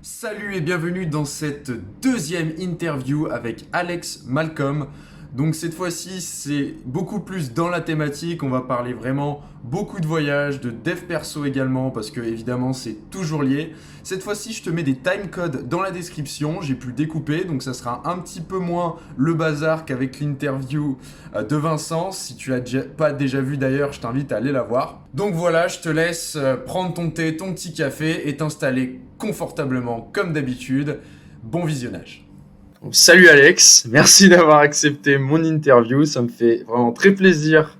Salut et bienvenue dans cette deuxième interview avec Alex Malcolm. Donc cette fois-ci, c'est beaucoup plus dans la thématique. On va parler vraiment beaucoup de voyages, de dev perso également, parce que évidemment c'est toujours lié. Cette fois-ci, je te mets des timecodes dans la description. J'ai pu découper, donc ça sera un petit peu moins le bazar qu'avec l'interview de Vincent. Si tu l'as pas déjà vu d'ailleurs, je t'invite à aller la voir. Donc voilà, je te laisse prendre ton thé, ton petit café et t'installer confortablement comme d'habitude. Bon visionnage. Salut Alex, merci d'avoir accepté mon interview. Ça me fait vraiment très plaisir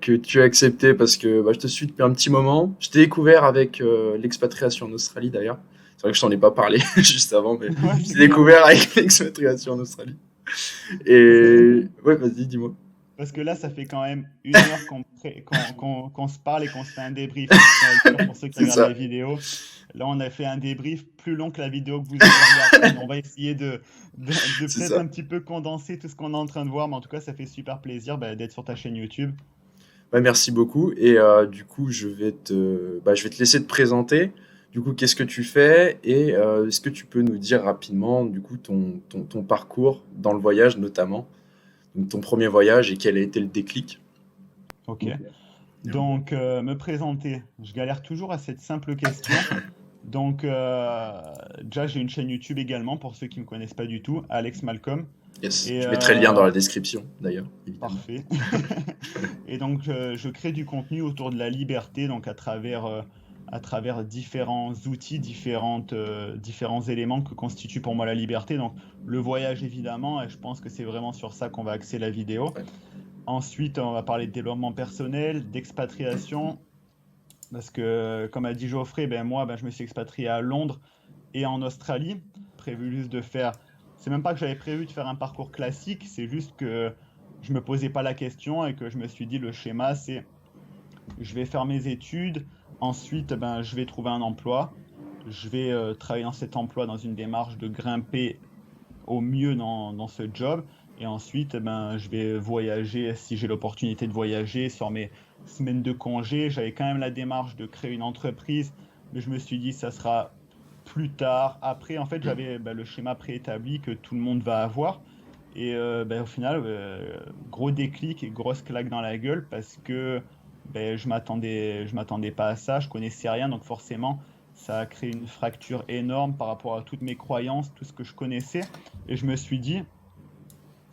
que tu aies accepté parce que je te suis depuis un petit moment. Je t'ai découvert avec l'expatriation en Australie d'ailleurs. C'est vrai que je t'en ai pas parlé juste avant, mais Ouais, je c'est t'ai clair. découvert avec l'expatriation en Australie. Parce que, Et ouais, vas-y, dis-moi. parce que là, ça fait quand même 1 heure qu'on se parle et qu'on se fait un débrief. Je tiens à le dire pour ceux qui C'est regardent la ça, vidéo. Là, on a fait un débrief plus long que la vidéo que vous avez regardée, mais on va essayer de c'est peut-être ça. un petit peu condenser tout ce qu'on est en train de voir. Mais en tout cas, ça fait super plaisir d'être sur ta chaîne YouTube. Ouais, merci beaucoup. Et du coup, je vais te laisser te présenter. Du coup, qu'est-ce que tu fais et est-ce que tu peux nous dire rapidement, du coup, ton parcours dans le voyage notamment, donc ton premier voyage et quel a été le déclic? Ok. Donc, me présenter. Je galère toujours à cette simple question. Donc, déjà, j'ai une chaîne YouTube également pour ceux qui ne me connaissent pas du tout, Alex Malcolm. Yes, Et je mettrai le lien dans la description d'ailleurs, évidemment. parfait. Et donc, je crée du contenu autour de la liberté, donc à travers différents outils, différents éléments que constitue pour moi la liberté. Donc, le voyage, évidemment, et je pense que c'est vraiment sur ça qu'on va axer la vidéo. Ouais. Ensuite, on va parler de développement personnel, d'expatriation, parce que, comme a dit Geoffrey, ben moi, je me suis expatrié à Londres et en Australie. Prévu juste de faire. C'est même pas que j'avais prévu de faire un parcours classique, c'est juste que je me posais pas la question et que je me suis dit le schéma, c'est je vais faire mes études, ensuite, je vais trouver un emploi, je vais travailler dans cet emploi dans une démarche de grimper au mieux dans ce job. Et ensuite, je vais voyager si j'ai l'opportunité de voyager sur mes semaines de congé. J'avais quand même la démarche de créer une entreprise, mais je me suis dit ça sera plus tard. Après, en fait, Mm. j'avais le schéma préétabli que tout le monde va avoir. Et au final, gros déclic et grosse claque dans la gueule parce que je m'attendais pas à ça, je connaissais rien, donc forcément, ça a créé une fracture énorme par rapport à toutes mes croyances, tout ce que je connaissais. Et je me suis dit,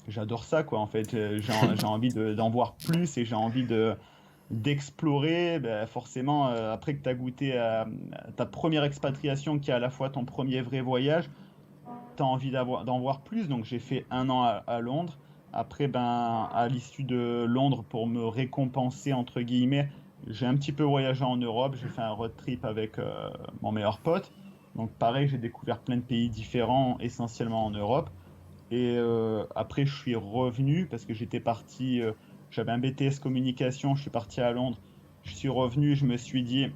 j'adore ça, quoi, en fait. J'ai envie d'en voir plus et j'ai envie d'explorer. Forcément, après que tu as goûté à ta première expatriation, qui est à la fois ton premier vrai voyage, tu as envie d'en voir plus. Donc, j'ai fait 1 an à Londres. Après, à l'issue de Londres, pour me récompenser, entre guillemets, j'ai un petit peu voyagé en Europe. J'ai fait un road trip avec mon meilleur pote. Donc, pareil, j'ai découvert plein de pays différents, essentiellement en Europe. Et après, je suis revenu parce que j'étais parti, j'avais un BTS communication, je suis parti à Londres. Je suis revenu, je me suis dit,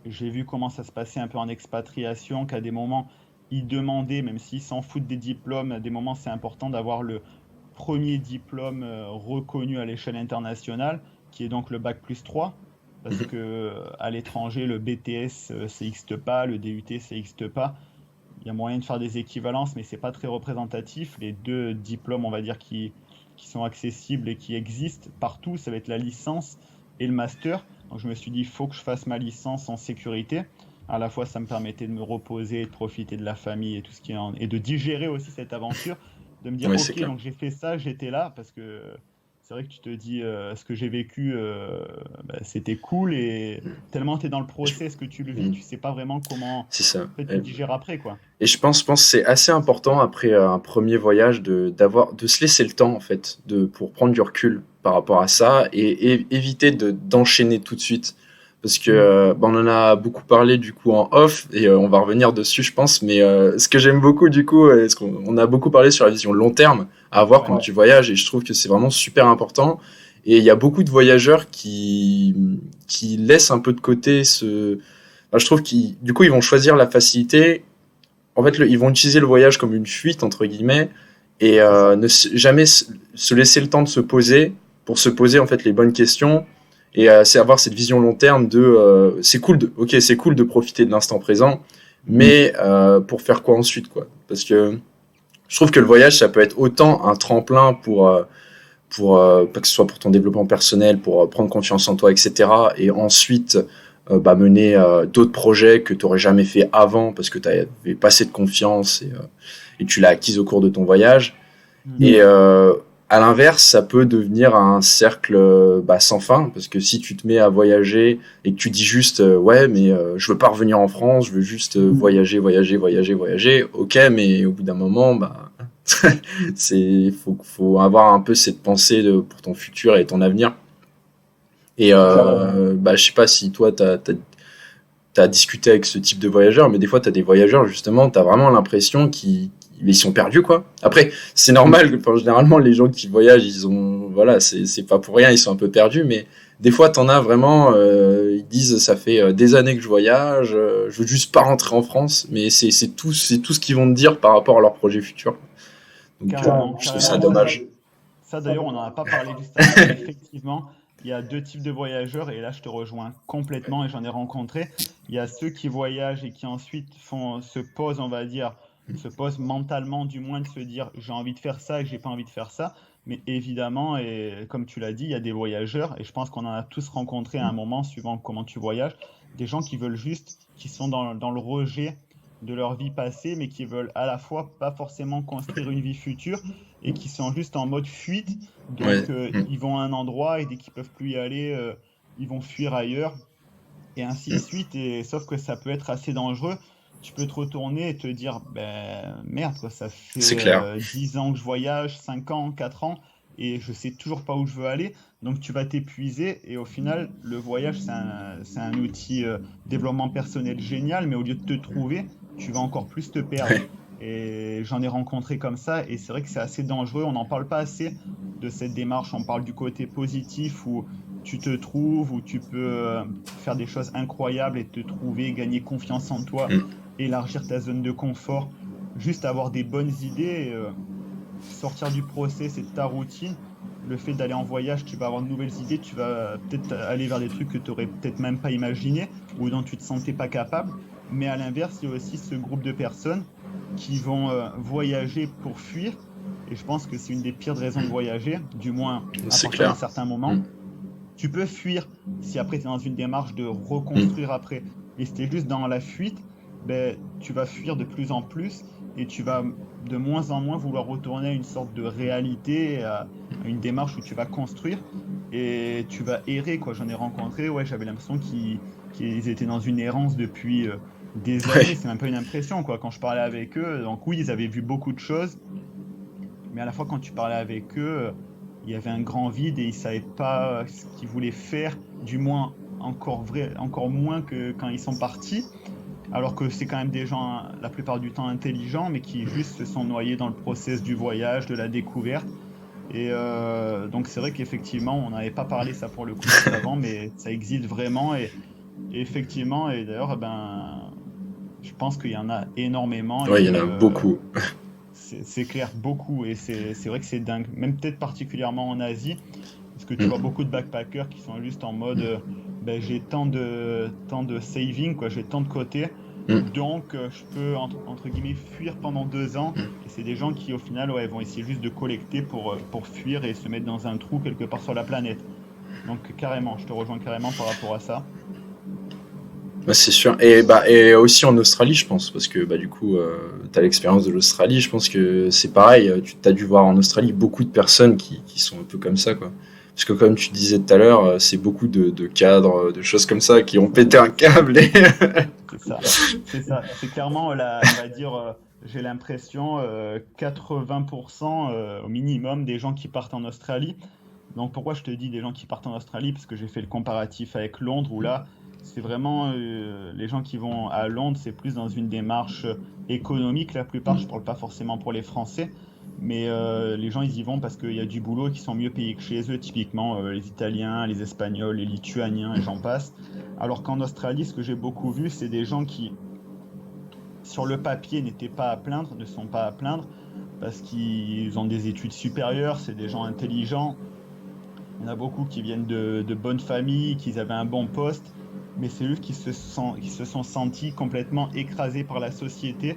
j'ai vu comment ça se passait un peu en expatriation, qu'à des moments, ils demandaient, même s'ils s'en foutent des diplômes, à des moments, c'est important d'avoir le premier diplôme reconnu à l'échelle internationale, qui est donc le bac+3, parce Mhm. que à l'étranger, le BTS, ça n'existe pas, le DUT, ça n'existe pas. Il y a moyen de faire des équivalences, mais c'est pas très représentatif. Les deux diplômes, on va dire, qui sont accessibles et qui existent partout, ça va être la licence et le master. Donc je me suis dit, il faut que je fasse ma licence en sécurité. À la fois, ça me permettait de me reposer, de profiter de la famille et tout ce qui est et de digérer aussi cette aventure, de me dire, Ouais, c'est ok, clair. donc j'ai fait ça, j'étais là, parce que c'est vrai que tu te dis, ce que j'ai vécu, c'était cool, et tellement tu es dans le Je- process que tu le vis, Mm. tu sais pas vraiment comment C'est ça. en fait, tu digères après, quoi. Et je pense que c'est assez important après un premier voyage de se laisser le temps en fait, pour prendre du recul par rapport à ça et éviter d'enchaîner tout de suite. Parce que Mm. on en a beaucoup parlé du coup en off et on va revenir dessus je pense. Mais ce que j'aime beaucoup du coup, ce qu'on on a beaucoup parlé sur la vision long terme à avoir Ouais. quand tu voyages et je trouve que c'est vraiment super important. Et il y a beaucoup de voyageurs qui laissent un peu de côté je trouve qu'ils du coup ils vont choisir la facilité en fait, ils vont utiliser le voyage comme une fuite, entre guillemets, et C'est ça. jamais se laisser le temps de se poser, pour se poser en fait les bonnes questions, et c'est avoir cette vision long terme de c'est cool c'est cool de profiter de l'instant présent, mais pour faire quoi ensuite, quoi. Parce que je trouve que le voyage, ça peut être autant un tremplin pas que ce soit pour ton développement personnel, pour prendre confiance en toi, etc. Et ensuite mener d'autres projets que tu n'aurais jamais fait avant parce que tu avais pas assez de confiance et tu l'as acquise au cours de ton voyage. Et à l'inverse, ça peut devenir un cercle sans fin, parce que si tu te mets à voyager et que tu dis juste ouais, mais je veux pas revenir en France, je veux juste voyager, voyager, voyager, voyager, ok, mais au bout d'un moment, faut avoir un peu cette pensée pour ton futur et ton avenir. Et Carrément. je sais pas si toi t'as discuté avec ce type de voyageurs, mais des fois t'as des voyageurs justement, t'as vraiment l'impression qu'ils ils sont perdus, quoi. Après, c'est normal, enfin, généralement les gens qui voyagent, ils ont voilà, c'est pas pour rien, ils sont un peu perdus, mais des fois t'en as vraiment, ils disent ça fait des années que je voyage, je veux juste pas rentrer en France, mais c'est tout ce qu'ils vont te dire par rapport à leur projet futur. Donc Carrément, je trouve ça carrément. dommage. Ça d'ailleurs, on n'en a pas parlé juste avant, mais effectivement, il y a deux types de voyageurs, et là, je te rejoins complètement, et j'en ai rencontré. Il y a ceux qui voyagent et qui ensuite se posent, on va dire, se posent mentalement, du moins, de se dire, j'ai envie de faire ça et j'ai pas envie de faire ça. Mais évidemment, et comme tu l'as dit, il y a des voyageurs, et je pense qu'on en a tous rencontré à un moment, suivant comment tu voyages, des gens qui veulent juste, qui sont dans le rejet de leur vie passée, mais qui veulent à la fois pas forcément construire une vie future, et qui sont juste en mode fuite. Ouais. Donc, ils vont à un endroit et dès qu'ils peuvent plus y aller, ils vont fuir ailleurs et ainsi de suite. Et sauf que ça peut être assez dangereux. Tu peux te retourner et te dire, ben merde, quoi, ça C'est fait clair. 10 ans que je voyage, 5 ans, 4 ans, et je sais toujours pas où je veux aller. Donc tu vas t'épuiser et au final, le voyage, c'est un outil développement personnel génial, mais au lieu de te trouver, tu vas encore plus te perdre. Ouais. Et j'en ai rencontré comme ça, et c'est vrai que c'est assez dangereux. On n'en parle pas assez de cette démarche. On parle du côté positif où tu te trouves, où tu peux faire des choses incroyables et te trouver, gagner confiance en toi, élargir ta zone de confort, juste avoir des bonnes idées, sortir du process et de ta routine. Le fait d'aller en voyage, tu vas avoir de nouvelles idées, tu vas peut-être aller vers des trucs que tu n'aurais peut-être même pas imaginé ou dont tu ne te sentais pas capable. Mais à l'inverse, il y a aussi ce groupe de personnes qui vont voyager pour fuir. Et je pense que c'est une des pires raisons de voyager, du moins à C'est partir d'un clair. certain moment. Tu peux fuir si après tu es dans une démarche de reconstruire après. Et si tu es juste dans la fuite, ben, tu vas fuir de plus en plus et tu vas de moins en moins vouloir retourner à une sorte de réalité, à une démarche où tu vas construire et tu vas errer, quoi. J'en ai rencontré, ouais, j'avais l'impression qu'ils étaient dans une errance depuis des années. Ouais. C'est même pas une impression, quoi, quand je parlais avec eux. Donc oui, ils avaient vu beaucoup de choses, mais à la fois quand tu parlais avec eux, il y avait un grand vide et ils savaient pas ce qu'ils voulaient faire, du moins encore moins que quand ils sont partis. Alors que c'est quand même des gens, la plupart du temps, intelligents, mais qui juste se sont noyés dans le process du voyage, de la découverte. Et donc c'est vrai qu'effectivement, on n'avait pas parlé ça pour le coup juste avant, mais ça existe vraiment. Et effectivement, et d'ailleurs, je pense qu'il y en a énormément et Ouais, il y en que a beaucoup. c'est clair, beaucoup. Et c'est vrai que c'est dingue, même peut-être particulièrement en Asie, parce que tu vois beaucoup de backpackers qui sont juste en mode ben, j'ai tant de saving, quoi, j'ai tant de côté, donc je peux entre guillemets fuir pendant 2 ans. Et c'est des gens qui au final ouais, vont essayer juste de collecter pour fuir et se mettre dans un trou quelque part sur la planète. Donc carrément, je te rejoins carrément par rapport à ça. C'est sûr. Et aussi en Australie, je pense, parce que du coup, tu as l'expérience de l'Australie. Je pense que c'est pareil. Tu as dû voir en Australie beaucoup de personnes qui sont un peu comme ça, quoi. Parce que comme tu disais tout à l'heure, c'est beaucoup de cadres, de choses comme ça qui ont pété un câble. C'est ça, c'est ça. C'est clairement, on va dire, j'ai l'impression, 80% au minimum des gens qui partent en Australie. Donc pourquoi je te dis des gens qui partent en Australie? Parce que j'ai fait le comparatif avec Londres, où là, c'est vraiment les gens qui vont à Londres, c'est plus dans une démarche économique. La plupart, je parle pas forcément pour les Français, mais les gens, ils y vont parce qu'il y a du boulot, qui sont mieux payés que chez eux, typiquement les Italiens, les Espagnols, les Lituaniens, et j'en passe. Alors qu'en Australie, ce que j'ai beaucoup vu, c'est des gens qui, sur le papier, n'étaient pas à plaindre, ne sont pas à plaindre, parce qu'ils ont des études supérieures, c'est des gens intelligents. Il y en a beaucoup qui viennent de bonnes familles, qui avaient un bon poste, mais c'est juste qu'ils se sont sentis complètement écrasés par la société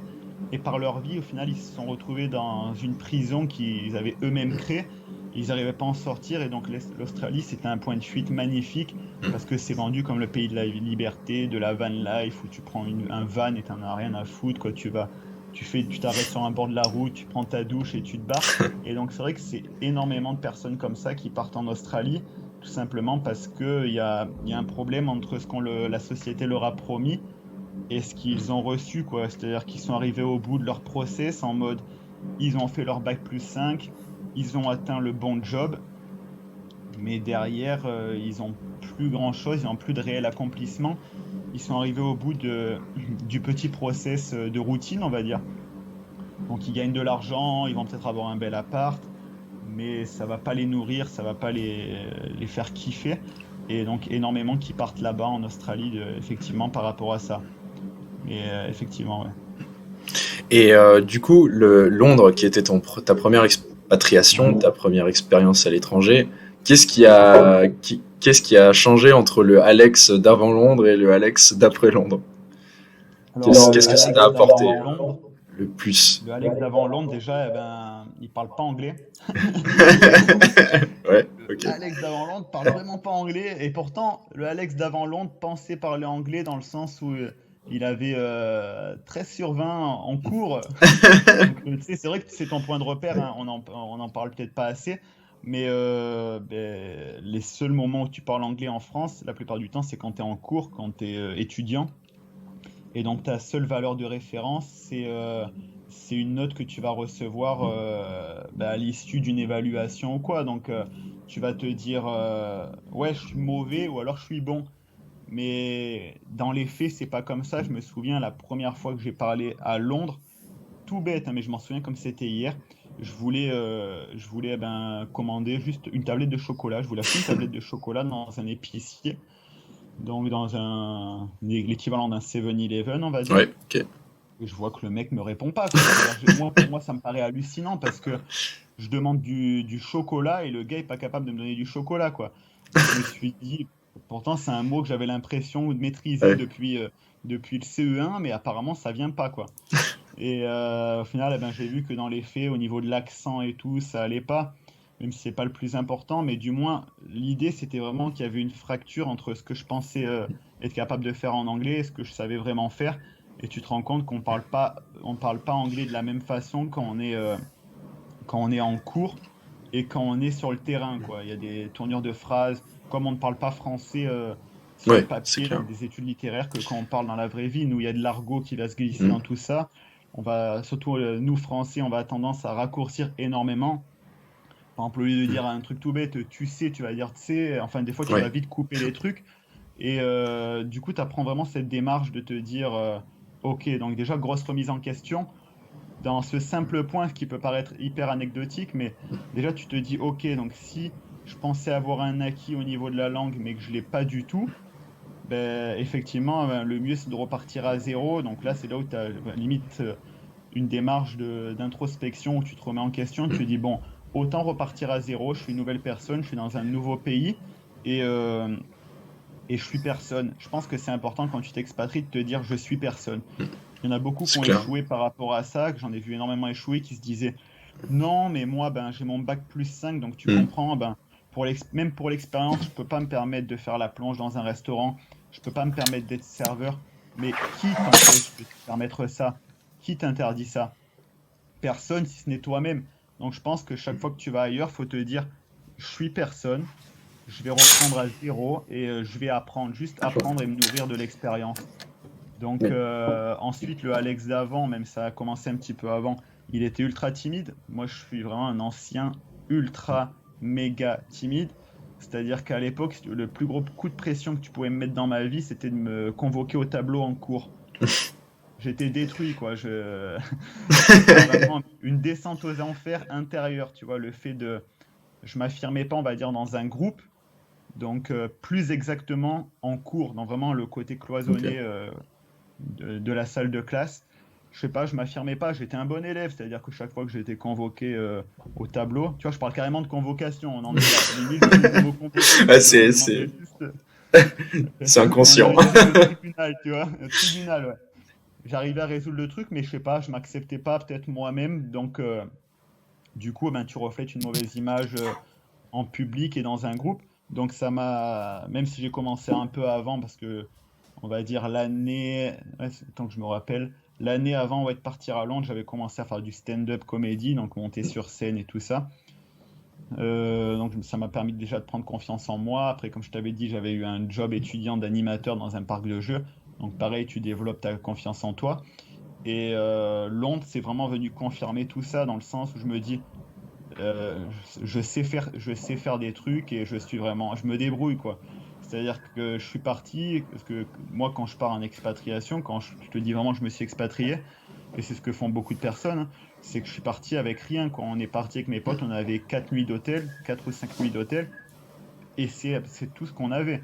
et par leur vie. Au final, ils se sont retrouvés dans une prison qu'ils avaient eux-mêmes créée. Ils n'arrivaient pas à en sortir et donc l'Australie, c'était un point de fuite magnifique parce que c'est vendu comme le pays de la liberté, de la van life où tu prends un van et t'en as rien à foutre, quoi. Tu t'arrêtes sur un bord de la route, tu prends ta douche et tu te barres. Et donc c'est vrai que c'est énormément de personnes comme ça qui partent en Australie, tout simplement parce qu'il y a un problème entre la société leur a promis et ce qu'ils ont reçu, quoi. C'est-à-dire qu'ils sont arrivés au bout de leur process en mode, ils ont fait leur bac+5, ils ont atteint le bon job, mais derrière, ils ont plus grand-chose, ils n'ont plus de réel accomplissement. Ils sont arrivés au bout du petit process de routine, on va dire. Donc ils gagnent de l'argent, ils vont peut-être avoir un bel appart, mais ça va pas les nourrir, ça va pas les faire kiffer. Et donc énormément qui partent là-bas en Australie, effectivement, par rapport à ça. Mais effectivement, ouais. Et du coup, Londres, qui était ta première expatriation, ta première expérience à l'étranger, qu'est-ce qui a changé entre le Alex d'avant Londres et le Alex d'après Londres? Alors, Qu'est-ce que ça t'a apporté Londres, le plus? le Alex d'avant Londres, déjà, eh ben, il parle pas anglais. Ouais, Le ok. Alex d'avant Londres parle vraiment pas anglais. Et pourtant, le Alex d'avant Londres pensait parler anglais dans le sens où il avait 13 sur 20 en cours. Donc, tu sais, c'est vrai que c'est ton point de repère, hein, on en parle peut-être pas assez. Mais les seuls moments où tu parles anglais en France, la plupart du temps, c'est quand tu es en cours, quand tu es étudiant. Et donc ta seule valeur de référence, c'est une note que tu vas recevoir à l'issue d'une évaluation ou quoi. Donc tu vas te dire ouais, je suis mauvais ou alors je suis bon. Mais dans les faits, c'est pas comme ça. Je me souviens la première fois que j'ai parlé à Londres, tout bête, hein, mais je m'en souviens comme c'était hier. Je voulais commander juste une tablette de chocolat. Je voulais acheter une tablette de chocolat dans un épicier, donc dans l'équivalent d'un 7-Eleven, on va dire. Ouais, ok. Et je vois que le mec me répond pas, quoi. C'est-à-dire que pour moi, ça me paraît hallucinant parce que je demande du chocolat et le gars est pas capable de me donner du chocolat, quoi. Donc je me suis dit, pourtant c'est un mot que j'avais l'impression de maîtriser Ouais. depuis le CE1, mais apparemment ça vient pas, quoi. Et au final, eh ben, j'ai vu que dans les faits, au niveau de l'accent et tout, ça allait pas, même si c'est pas le plus important, mais du moins, l'idée c'était vraiment qu'il y avait une fracture entre ce que je pensais être capable de faire en anglais et ce que je savais vraiment faire. Et tu te rends compte on parle pas anglais de la même façon quand on est en cours et quand on est sur le terrain, quoi. Il y a des tournures de phrases, comme on ne parle pas français sur le Ouais, c'est papier, clair. dans des études littéraires, que quand on parle dans la vraie vie, nous, il y a de l'argot qui va se glisser Mm. dans tout ça. Surtout nous, Français, on va tendance à raccourcir énormément. Par exemple, au lieu de dire un truc tout bête, tu sais, tu vas dire tu sais. Enfin, des fois, tu vas Ouais, vite couper les trucs. Et du coup, tu apprends vraiment cette démarche de te dire, ok, donc déjà, grosse remise en question dans ce simple point qui peut paraître hyper anecdotique, mais déjà tu te dis, ok, donc si je pensais avoir un acquis au niveau de la langue, mais que je ne l'ai pas du tout, ben, effectivement, ben, le mieux c'est de repartir à zéro. Donc là, c'est là où tu as limite une démarche d'introspection où tu te remets en question, tu te dis, bon, autant repartir à zéro, je suis une nouvelle personne, je suis dans un nouveau pays, et, euh, et je suis personne. Je pense que c'est important quand tu t'expatries de te dire, je suis personne. Il y en a beaucoup qui c'est ont clair. échoué par rapport à ça, que j'en ai vu énormément échouer, qui se disaient non, mais moi, ben, j'ai mon bac+5, donc tu Mm. comprends, ben, même pour l'expérience, je peux pas me permettre de faire la plonge dans un restaurant, je peux pas me permettre d'être serveur, mais qui t'empêche de te permettre ça? Qui t'interdit ça? Personne si ce n'est toi-même. Donc je pense que chaque fois que tu vas ailleurs, faut te dire, je suis personne, je vais reprendre à zéro et je vais apprendre, juste apprendre et me nourrir de l'expérience. Donc Ouais. ensuite, le Alex d'avant, même ça a commencé un petit peu avant, il était ultra timide. Moi, je suis vraiment un ancien ultra méga timide. C'est-à-dire qu'à l'époque, le plus gros coup de pression que tu pouvais me mettre dans ma vie, c'était de me convoquer au tableau en cours. J'étais détruit, quoi. C'était vraiment une descente aux enfers intérieure, tu vois, le fait de... Je m'affirmais pas, on va dire, dans un groupe, donc plus exactement en cours, dans vraiment le côté Ok. cloisonné de la salle de classe. Je sais pas, je m'affirmais pas, j'étais un bon élève, c'est-à-dire que chaque fois que j'étais convoqué au tableau, tu vois, je parle carrément de convocation, on en est là. Limite, je ne me convoquais Ah, plus, je demandais juste. C'est On inconscient. allait au tribunal, tu vois, au tribunal, ouais. J'arrivais à résoudre le truc, mais je sais pas, je m'acceptais pas peut-être moi-même, donc du coup, ben, tu reflètes une mauvaise image en public et dans un groupe. Donc ça m'a, même si j'ai commencé un peu avant, parce que on va dire l'année, ouais, tant que je me rappelle, l'année avant ouais, de partir à Londres, j'avais commencé à faire du stand-up comédie, donc monter sur scène et tout ça. Donc ça m'a permis déjà de prendre confiance en moi. Après, comme je t'avais dit, j'avais eu un job étudiant d'animateur dans un parc de jeux. Donc pareil, tu développes ta confiance en toi. Et Londres, c'est vraiment venu confirmer tout ça dans le sens où je me dis, euh, je sais faire des trucs et je me débrouille quoi. C'est-à-dire que je suis parti, parce que moi quand je pars en expatriation, je te dis vraiment je me suis expatrié, et c'est ce que font beaucoup de personnes, hein, c'est que je suis parti avec rien. Quand on est parti avec mes potes, on avait 4 nuits d'hôtel, 4 ou 5 nuits d'hôtel, et c'est tout ce qu'on avait.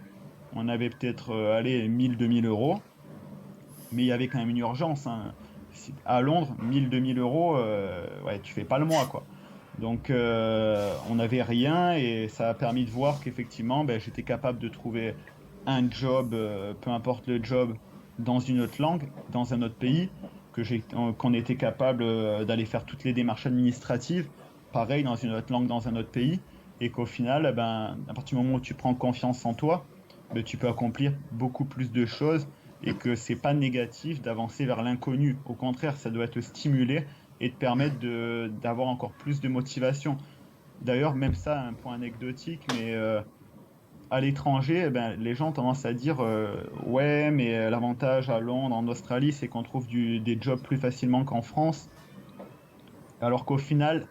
On avait peut-être, allez, 1000, 2000 euros, mais il y avait quand même une urgence, hein. À Londres, 1000, 2000 euros, ouais, tu fais pas le mois, quoi. Donc, on n'avait rien et ça a permis de voir qu'effectivement, ben, j'étais capable de trouver un job, peu importe le job, dans une autre langue, dans un autre pays, qu'on était capable d'aller faire toutes les démarches administratives, pareil, dans une autre langue, dans un autre pays, et qu'au final, eh ben, à partir du moment où tu prends confiance en toi, ben, tu peux accomplir beaucoup plus de choses et que c'est pas négatif d'avancer vers l'inconnu. Au contraire, ça doit te stimuler et te permettre d'avoir encore plus de motivation. D'ailleurs, même ça, un point anecdotique, mais à l'étranger, eh ben, les gens ont tendance à dire ouais, mais l'avantage à Londres, en Australie, c'est qu'on trouve des jobs plus facilement qu'en France. Alors qu'au final,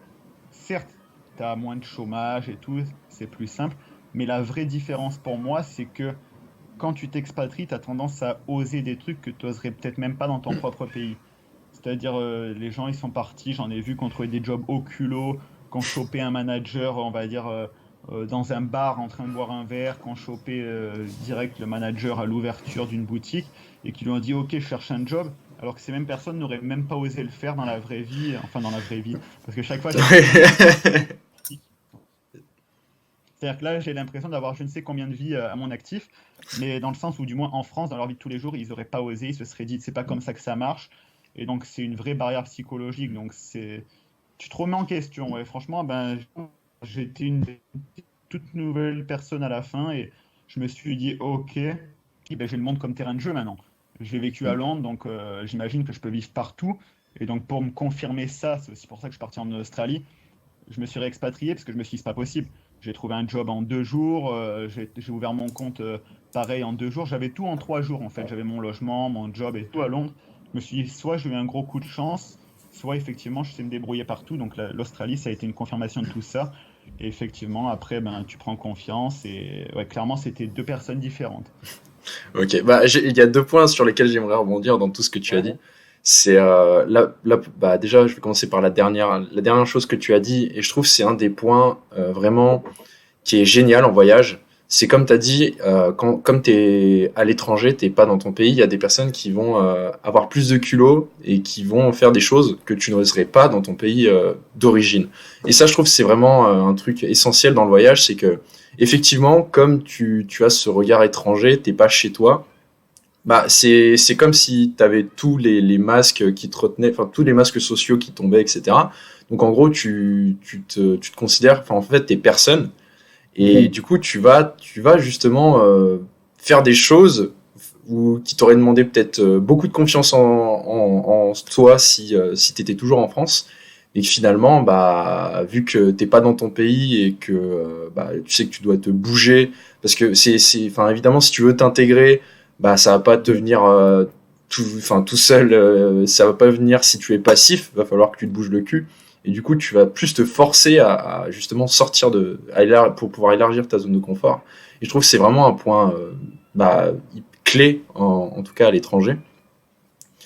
certes, tu as moins de chômage et tout, c'est plus simple, mais la vraie différence pour moi, c'est que quand tu t'expatries, tu as tendance à oser des trucs que tu oserais peut-être même pas dans ton propre pays. C'est-à-dire, les gens, ils sont partis, j'en ai vu qui ont trouvé des jobs au culot, qui ont chopé un manager, on va dire, dans un bar en train de boire un verre, qui ont chopé direct le manager à l'ouverture d'une boutique et qui lui ont dit, OK, je cherche un job, alors que ces mêmes personnes n'auraient même pas osé le faire dans la vraie vie, enfin dans la vraie vie. Parce que chaque fois, j'ai l'impression de vivre Ouais. c'est-à-dire que là, j'ai l'impression d'avoir je ne sais combien de vies à mon actif, mais dans le sens où, du moins en France, dans leur vie de tous les jours, ils n'auraient pas osé, ils se seraient dit, c'est pas comme ça que ça marche. Et donc, c'est une vraie barrière psychologique. Donc, tu te remets en question. Ouais. Franchement, ben, j'étais une toute nouvelle personne à la fin et je me suis dit, ok, ben, j'ai le monde comme terrain de jeu maintenant. J'ai vécu à Londres, donc j'imagine que je peux vivre partout. Et donc, pour me confirmer ça, c'est aussi pour ça que je suis parti en Australie, je me suis réexpatrié parce que je me suis dit, c'est pas possible. J'ai trouvé un job en 2 jours, j'ai ouvert mon compte pareil en 2 jours. J'avais tout en 3 jours en fait. J'avais mon logement, mon job et tout à Londres. Je me suis dit, soit j'ai eu un gros coup de chance, soit effectivement je sais me débrouiller partout. Donc l'Australie, ça a été une confirmation de tout ça. Et effectivement, après, ben, tu prends confiance. Et ouais, clairement, c'était deux personnes différentes. Ok, bah, il y a deux points sur lesquels j'aimerais rebondir dans tout ce que tu as Ouais, dit. C'est bah, déjà, je vais commencer par la dernière chose que tu as dit, et je trouve que c'est un des points vraiment qui est génial en voyage. C'est comme tu as dit, comme tu es à l'étranger, t'es pas dans ton pays, il y a des personnes qui vont avoir plus de culot et qui vont faire des choses que tu n'oserais pas dans ton pays d'origine. Et ça, je trouve que c'est vraiment un truc essentiel dans le voyage, c'est que effectivement, comme tu as ce regard étranger, t'es pas chez toi, bah c'est comme si tu avais tous les masques qui te retenaient, enfin tous les masques sociaux qui tombaient, etc. Donc en gros, tu te considères, enfin en fait, t'es personne et du coup, tu vas justement faire des choses qui t'auraient demandé peut-être beaucoup de confiance en toi si t'étais toujours en France. Et que finalement, bah, vu que t'es pas dans ton pays et que bah, tu sais que tu dois te bouger, parce que enfin, évidemment, si tu veux t'intégrer, bah, ça va pas te venir tout seul, ça va pas venir si tu es passif. Va falloir que tu te bouges le cul. Et du coup, tu vas plus te forcer à justement sortir pour pouvoir élargir ta zone de confort. Et je trouve que c'est vraiment un point bah, clé, en tout cas à l'étranger.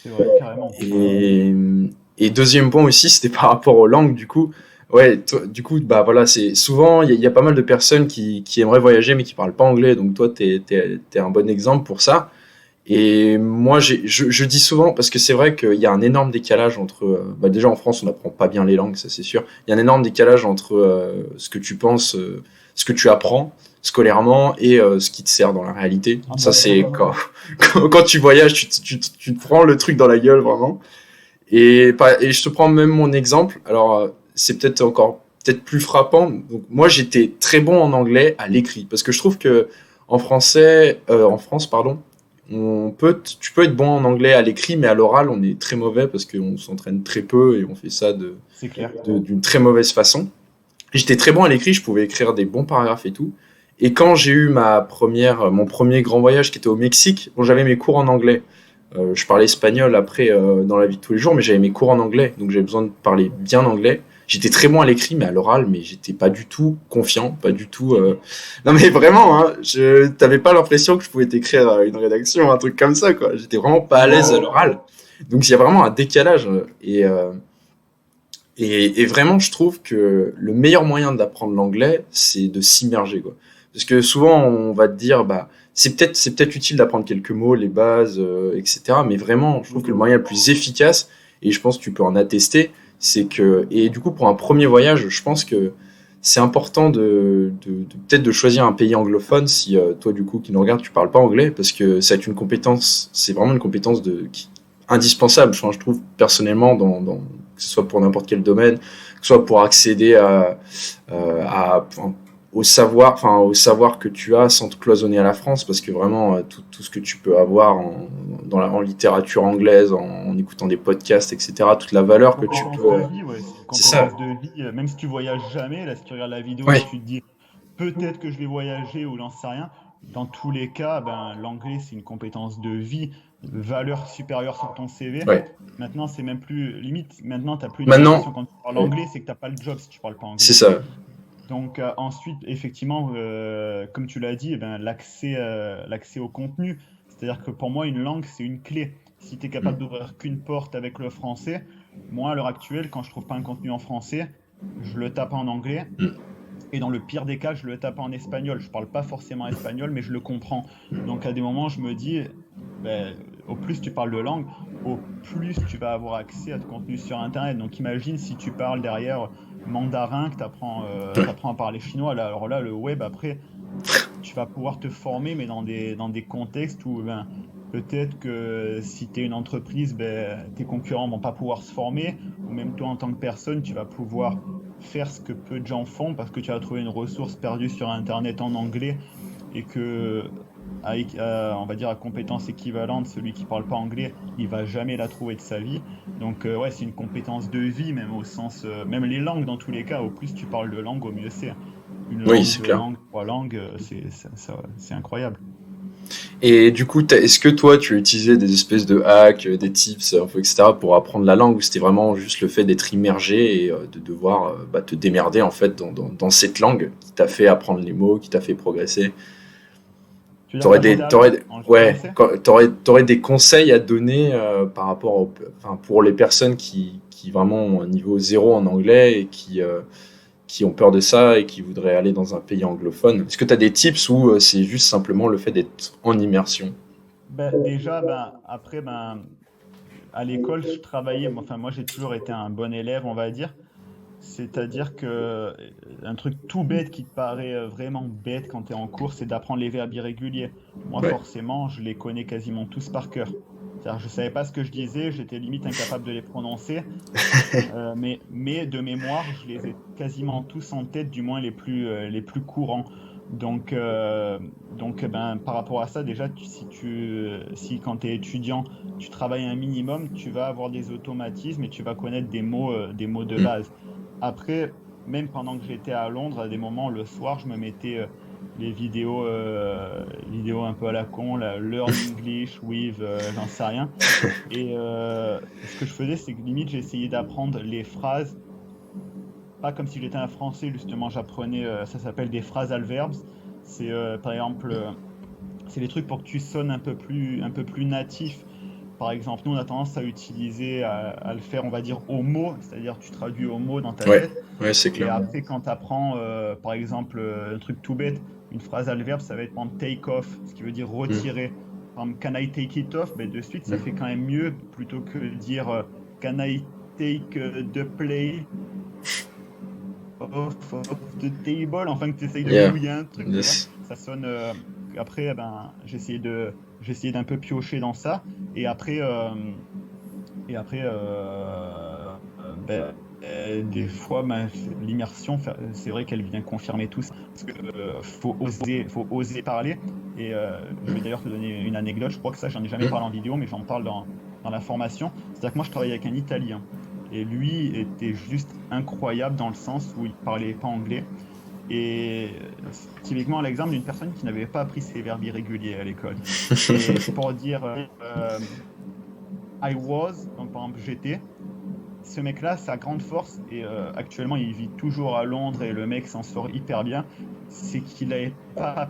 c'est vrai, carrément. Et, et deuxième point aussi, c'était par rapport aux langues, du coup. Ouais, du coup, bah voilà, c'est souvent, il y a pas mal de personnes qui aimeraient voyager mais qui parlent pas anglais. Donc toi, t'es un bon exemple pour ça. Et moi, je dis souvent, parce que c'est vrai qu'il y a un énorme décalage entre... bah déjà, en France, on n'apprend pas bien les langues, ça c'est sûr. Il y a un énorme décalage entre ce que tu penses, ce que tu apprends scolairement et ce qui te sert dans la réalité. Ah Ça, bah, c'est quand tu voyages, tu te prends le truc dans la gueule, vraiment. Et je te prends même mon exemple. Alors, c'est peut-être encore peut-être plus frappant. Donc, moi, j'étais très bon en anglais à l'écrit parce que je trouve que en France, pardon, tu peux être bon en anglais à l'écrit, mais à l'oral, on est très mauvais parce qu'on s'entraîne très peu et on fait ça c'est clair. d'une très mauvaise façon. J'étais très bon à l'écrit, je pouvais écrire des bons paragraphes et tout. Et quand j'ai eu mon premier grand voyage qui était au Mexique, bon, j'avais mes cours en anglais. Je parlais espagnol après dans la vie de tous les jours, mais j'avais mes cours en anglais, donc j'avais besoin de parler bien anglais. J'étais très bon à l'écrit, mais à l'oral, mais j'étais pas du tout confiant, pas du tout. Non mais vraiment, hein, t'avais pas l'impression que je pouvais t'écrire une rédaction, un truc comme ça, quoi. J'étais vraiment pas à l'aise à l'oral. Donc il y a vraiment un décalage et vraiment, je trouve que le meilleur moyen d'apprendre l'anglais, c'est de s'immerger, quoi. Parce que souvent, on va te dire, bah, c'est peut-être utile d'apprendre quelques mots, les bases, etc. Mais vraiment, je trouve que le moyen le plus efficace, et je pense que tu peux en attester, et du coup, pour un premier voyage, je pense que c'est important peut-être de choisir un pays anglophone si toi, du coup, qui nous regarde, tu parles pas anglais, parce que c'est vraiment une compétence indispensable, je trouve, personnellement, que ce soit pour n'importe quel domaine, que ce soit pour accéder au savoir que tu as sans te cloisonner à la France, parce que vraiment, tout ce que tu peux avoir en littérature anglaise, en écoutant des podcasts, etc., toute la valeur que tu Compétence peux. de vie, ouais, c'est une C'est ça. compétence de vie. Même si tu voyages jamais, là, si tu regardes la vidéo et Ouais, que tu te dis peut-être que je vais voyager ou j'en sais rien, dans tous les cas, ben, l'anglais, c'est une compétence de vie, valeur supérieure sur ton CV. ouais. Maintenant, c'est même plus limite. Maintenant, tu n'as plus une Maintenant, rédaction quand tu parles ouais, anglais, c'est que tu n'as pas le job si tu parles pas c'est anglais. ça. Donc ensuite, effectivement, comme tu l'as dit, eh ben, l'accès au contenu. C'est-à-dire que pour moi, une langue, c'est une clé. Si tu es capable Mm, d'ouvrir qu'une porte avec le français, moi, à l'heure actuelle, quand je trouve pas un contenu en français, je le tape en anglais. mm, Et dans le pire des cas, je le tape en espagnol. Je parle pas forcément espagnol, mais je le comprends. Donc à des moments, je me dis, ben, au plus tu parles de langue, au plus tu vas avoir accès à de contenu sur Internet. Donc imagine si tu parles derrière mandarin, que tu apprends, ouais. à parler chinois. Là, alors là, le web, après, tu vas pouvoir te former, mais dans des contextes où ben, peut-être que si tu es une entreprise, ben, tes concurrents vont pas pouvoir se former, ou même toi en tant que personne, tu vas pouvoir faire ce que peu de gens font parce que tu as trouvé une ressource perdue sur Internet en anglais et que, on va dire à compétence équivalente, celui qui parle pas anglais, il va jamais la trouver de sa vie. Donc ouais, c'est une compétence de vie, même au sens, même les langues dans tous les cas, au plus tu parles de langue, au mieux c'est. Une Oui, langue, c'est deux clair. langues, trois langues, c'est incroyable. Et du coup, est-ce que toi, tu as utilisé des espèces de hacks, des tips, un peu, etc., pour apprendre la langue, ou c'était vraiment juste le fait d'être immergé et de devoir bah, te démerder en fait dans cette langue qui t'a fait apprendre les mots, qui t'a fait progresser? Tu veux dire quand j'étais à Londres, quand je Ouais, commençais? t'aurais des conseils à donner par rapport enfin, pour les personnes qui vraiment ont un niveau zéro en anglais et qui ont peur de ça et qui voudraient aller dans un pays anglophone. Est-ce que tu as des tips ou c'est juste simplement le fait d'être en immersion? Ben, déjà, ben, après, ben, à l'école, je travaillais. Enfin, moi, j'ai toujours été un bon élève, on va dire. C'est-à-dire que un truc tout bête qui te paraît vraiment bête quand tu es en cours, c'est d'apprendre les verbes irréguliers. Moi, Ouais. forcément, je les connais quasiment tous par cœur. C'est-à-dire, je savais pas ce que je disais, j'étais limite incapable de les prononcer, mais de mémoire, je les ai quasiment tous en tête, du moins les plus courants. Donc, ben, par rapport à ça, déjà, si quand tu es étudiant, tu travailles un minimum, tu vas avoir des automatismes et tu vas connaître des mots de Mm. base. Après, même pendant que j'étais à Londres, à des moments, le soir, je me mettais les vidéos un peu à la con, la Learn English with, j'en sais rien. Et ce que je faisais, c'est que limite, j'essayais d'apprendre les phrases, pas comme si j'étais un français, justement, j'apprenais, ça s'appelle des phrasal verbs. C'est par exemple, c'est des trucs pour que tu sonnes un peu plus natif. Par exemple, nous, on a tendance à utiliser, à le faire, on va dire, au mot, c'est-à-dire tu traduis au mot dans ta Ouais, tête. ouais, c'est Et clair. après, quand tu apprends, par exemple, un truc tout bête, une phrase adverbe, ça va être par exemple take off, ce qui veut dire Mm. retirer. Par exemple, can I take it off? Ben, de suite, ça fait Mm. quand même mieux plutôt que de dire can I take the play off the table, enfin que tu essayes de Yeah. mouiller un truc, tu vois. Yes. Ça sonne. Après, j'ai essayé d'un peu piocher dans ça, et après, des fois, l'immersion, c'est vrai qu'elle vient confirmer tout ça. Parce que faut oser parler. Et je vais d'ailleurs te donner une anecdote. Je crois que ça, j'en ai jamais parlé en vidéo, mais j'en parle dans la formation. C'est-à-dire que moi, je travaillais avec un Italien. Et lui était juste incroyable dans le sens où il parlait pas anglais. Et c'est typiquement l'exemple d'une personne qui n'avait pas appris ses verbes irréguliers à l'école. Et pour dire I was, donc par exemple j'étais, ce mec-là, sa grande force, et actuellement il vit toujours à Londres et le mec s'en sort hyper bien, c'est qu'il n'avait pas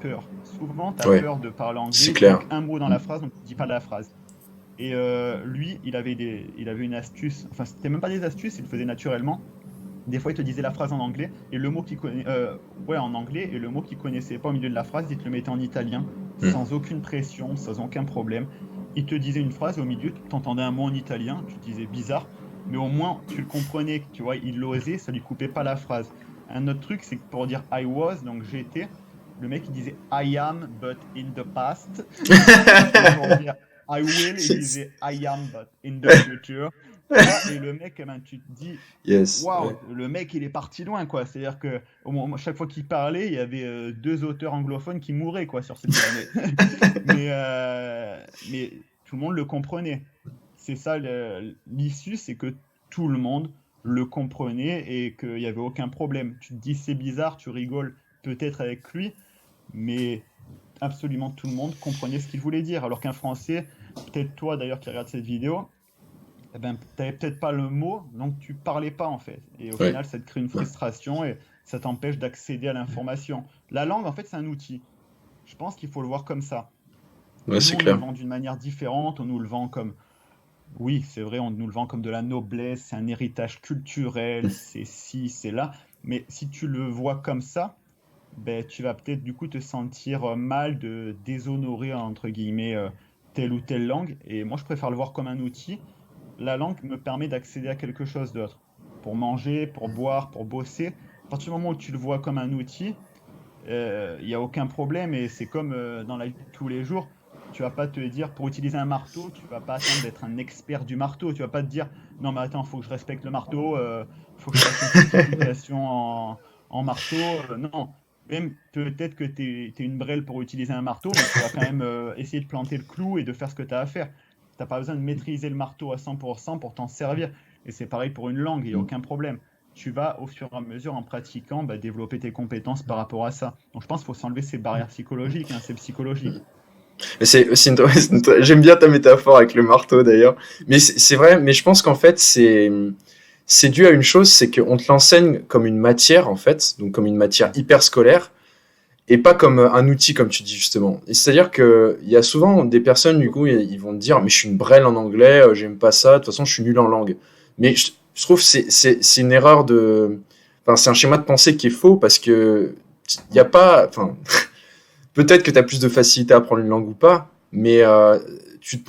peur. Souvent, tu as Ouais, peur de parler c'est anglais, il clair. manque un mot dans la phrase, donc tu ne dis pas la phrase. Et lui, il avait une astuce, enfin, c'était même pas des astuces, il le faisait naturellement. Des fois, il te disait la phrase en anglais, et le mot qu'il en anglais, et le mot qu'il connaissait pas au milieu de la phrase, il te le mettait en italien, Mm. sans aucune pression, sans aucun problème. Il te disait une phrase, et au milieu, tu entendais un mot en italien, tu te disais bizarre, mais au moins, tu le comprenais, tu vois, il l'osait, ça lui coupait pas la phrase. Un autre truc, c'est que pour dire I was, donc j'étais, le mec, il disait I am, but in the past. Et pour dire I will, il disait I am, but in the future. Tu vois, et le mec, tu te dis, Yes. waouh, Ouais. le mec, il est parti loin, quoi. C'est-à-dire que chaque fois qu'il parlait, il y avait deux auteurs anglophones qui mouraient, quoi, sur cette planète. mais tout le monde le comprenait. C'est ça, l'issue, c'est que tout le monde le comprenait et qu'il n'y avait aucun problème. Tu te dis, c'est bizarre, tu rigoles peut-être avec lui, mais absolument tout le monde comprenait ce qu'il voulait dire. Alors qu'un Français, peut-être toi d'ailleurs qui regarde cette vidéo, eh ben, tu n'avais peut-être pas le mot, donc tu parlais pas en fait. Et au Ouais. final, ça te crée une frustration et ça t'empêche d'accéder à l'information. La langue, en fait, c'est un outil. Je pense qu'il faut le voir comme ça. Ouais, Nous, c'est on nous clair. le vend d'une manière différente, on nous le vend comme, oui, c'est vrai, on nous le vend comme de la noblesse, c'est un héritage culturel, c'est ci, c'est là. Mais si tu le vois comme ça, ben, tu vas peut-être du coup te sentir mal de déshonorer, entre guillemets, telle ou telle langue. Et moi, je préfère le voir comme un outil. La langue me permet d'accéder à quelque chose d'autre. Pour manger, pour boire, pour bosser. À partir du moment où tu le vois comme un outil, il n'y a aucun problème. Et c'est comme dans la vie de tous les jours. Tu vas pas te dire, pour utiliser un marteau, tu vas pas attendre d'être un expert du marteau. Tu vas pas te dire, non mais attends, faut que je respecte le marteau, faut que je fasse une certification en marteau. Non, même peut-être que tu es une brêle pour utiliser un marteau, mais tu vas quand même essayer de planter le clou et de faire ce que tu as à faire. Tu n'as pas besoin de maîtriser le marteau à 100% pour t'en servir. Et c'est pareil pour une langue, il n'y a aucun problème. Tu vas au fur et à mesure, en pratiquant, développer tes compétences par rapport à ça. Donc je pense qu'il faut s'enlever ces barrières psychologiques, hein, c'est psychologique. Mais j'aime bien ta métaphore avec le marteau d'ailleurs. Mais c'est vrai, mais je pense qu'en fait, c'est dû à une chose, c'est qu'on te l'enseigne comme une matière, en fait, donc comme une matière hyper scolaire, et pas comme un outil, comme tu dis justement. Et c'est-à-dire qu'il y a souvent des personnes, du coup, ils vont te dire, mais je suis une brêle en anglais, j'aime pas ça, de toute façon, je suis nul en langue. Mais je trouve que c'est une erreur de. Enfin, c'est un schéma de pensée qui est faux parce que il y a pas. Enfin, peut-être que tu as plus de facilité à apprendre une langue ou pas, mais tu te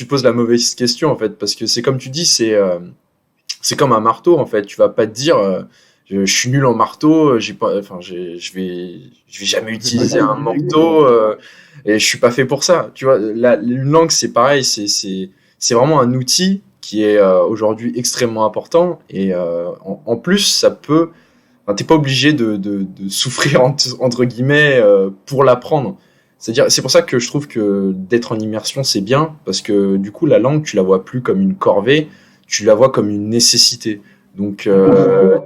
poses la mauvaise question en fait, parce que c'est comme tu dis, c'est comme un marteau en fait. Tu vas pas te dire, je suis nul en marteau, j'ai pas, enfin, je vais jamais Je vais pas utiliser un l'utiliser, marteau et je suis pas fait pour ça. Tu vois, une langue c'est pareil, c'est vraiment un outil qui est aujourd'hui extrêmement important et en plus ça peut. Enfin, t'es pas obligé de souffrir entre guillemets pour l'apprendre. C'est-à-dire, c'est pour ça que je trouve que d'être en immersion c'est bien parce que du coup la langue tu la vois plus comme une corvée, tu la vois comme une nécessité. Donc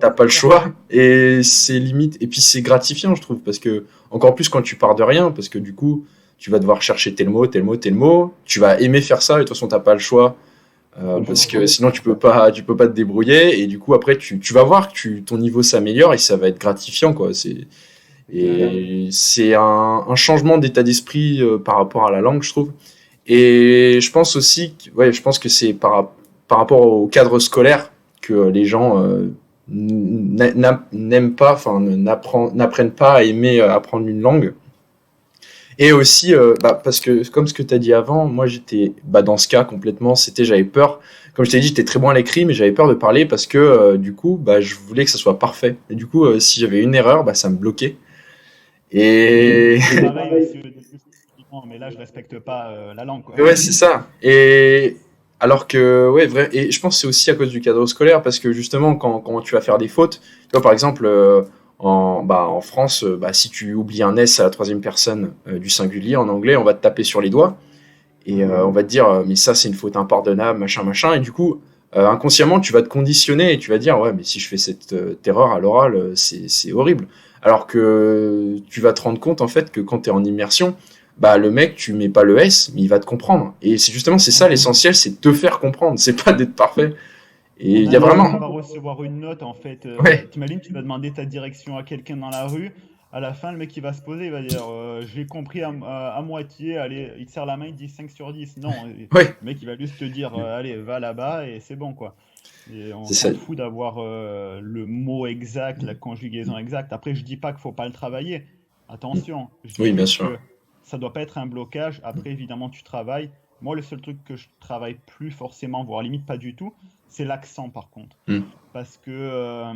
t'as pas le choix et c'est limite et puis c'est gratifiant je trouve parce que encore plus quand tu pars de rien parce que du coup tu vas devoir chercher tel mot, tel mot, tel mot, tu vas aimer faire ça et de toute façon t'as pas le choix parce que sinon tu peux pas te débrouiller et du coup après tu vas voir que ton niveau s'améliore et ça va être gratifiant quoi. Et c'est un changement d'état d'esprit par rapport à la langue je trouve. Et je pense aussi ouais je pense que c'est par rapport au cadre scolaire que les gens n'aiment pas enfin n'apprennent pas à aimer apprendre une langue Et aussi, parce que comme ce que tu as dit avant, moi j'étais dans ce cas complètement, j'avais peur. Comme je t'ai dit, j'étais très bon à l'écrit, mais j'avais peur de parler parce que du coup, je voulais que ça soit parfait. Et du coup, si j'avais une erreur, ça me bloquait. Et C'est pareil aussi au début, mais là, je respecte pas la langue, quoi. ouais, c'est ça. Et alors que, ouais, vrai. Et je pense que c'est aussi à cause du cadre scolaire, parce que justement, quand tu vas faire des fautes, tu vois, par exemple, en France, si tu oublies un S à la troisième personne du singulier en anglais, on va te taper sur les doigts et on va te dire, mais ça, c'est une faute impardonnable, machin, machin. Et du coup, inconsciemment, tu vas te conditionner et tu vas dire, ouais, mais si je fais cette erreur à l'oral, c'est horrible. Alors que tu vas te rendre compte, en fait, que quand tu es en immersion, le mec, tu mets pas le S, mais il va te comprendre. Et c'est justement, c'est ça Mhm. l'essentiel, c'est de te faire comprendre, c'est pas d'être parfait. Et On il a y a l'impression qu'on vraiment. va recevoir une note en fait. Ouais, T'imagines, tu vas demander ta direction à quelqu'un dans la rue. À la fin, le mec il va se poser, il va dire j'ai compris à moitié. Allez, il te serre la main, il te dit 5 sur 10. Non, le ouais, mec il va juste te dire allez, va là-bas et c'est bon quoi. Et on c'est ça. s'en fout d'avoir le mot exact, la conjugaison exacte. Après, je dis pas qu'il faut pas le travailler. Attention, je dis Oui, bien juste sûr. que ça doit pas être un blocage. Après, évidemment, tu travailles. Moi, le seul truc que je travaille plus forcément, voire limite pas du tout, c'est l'accent par contre. Mm. Parce que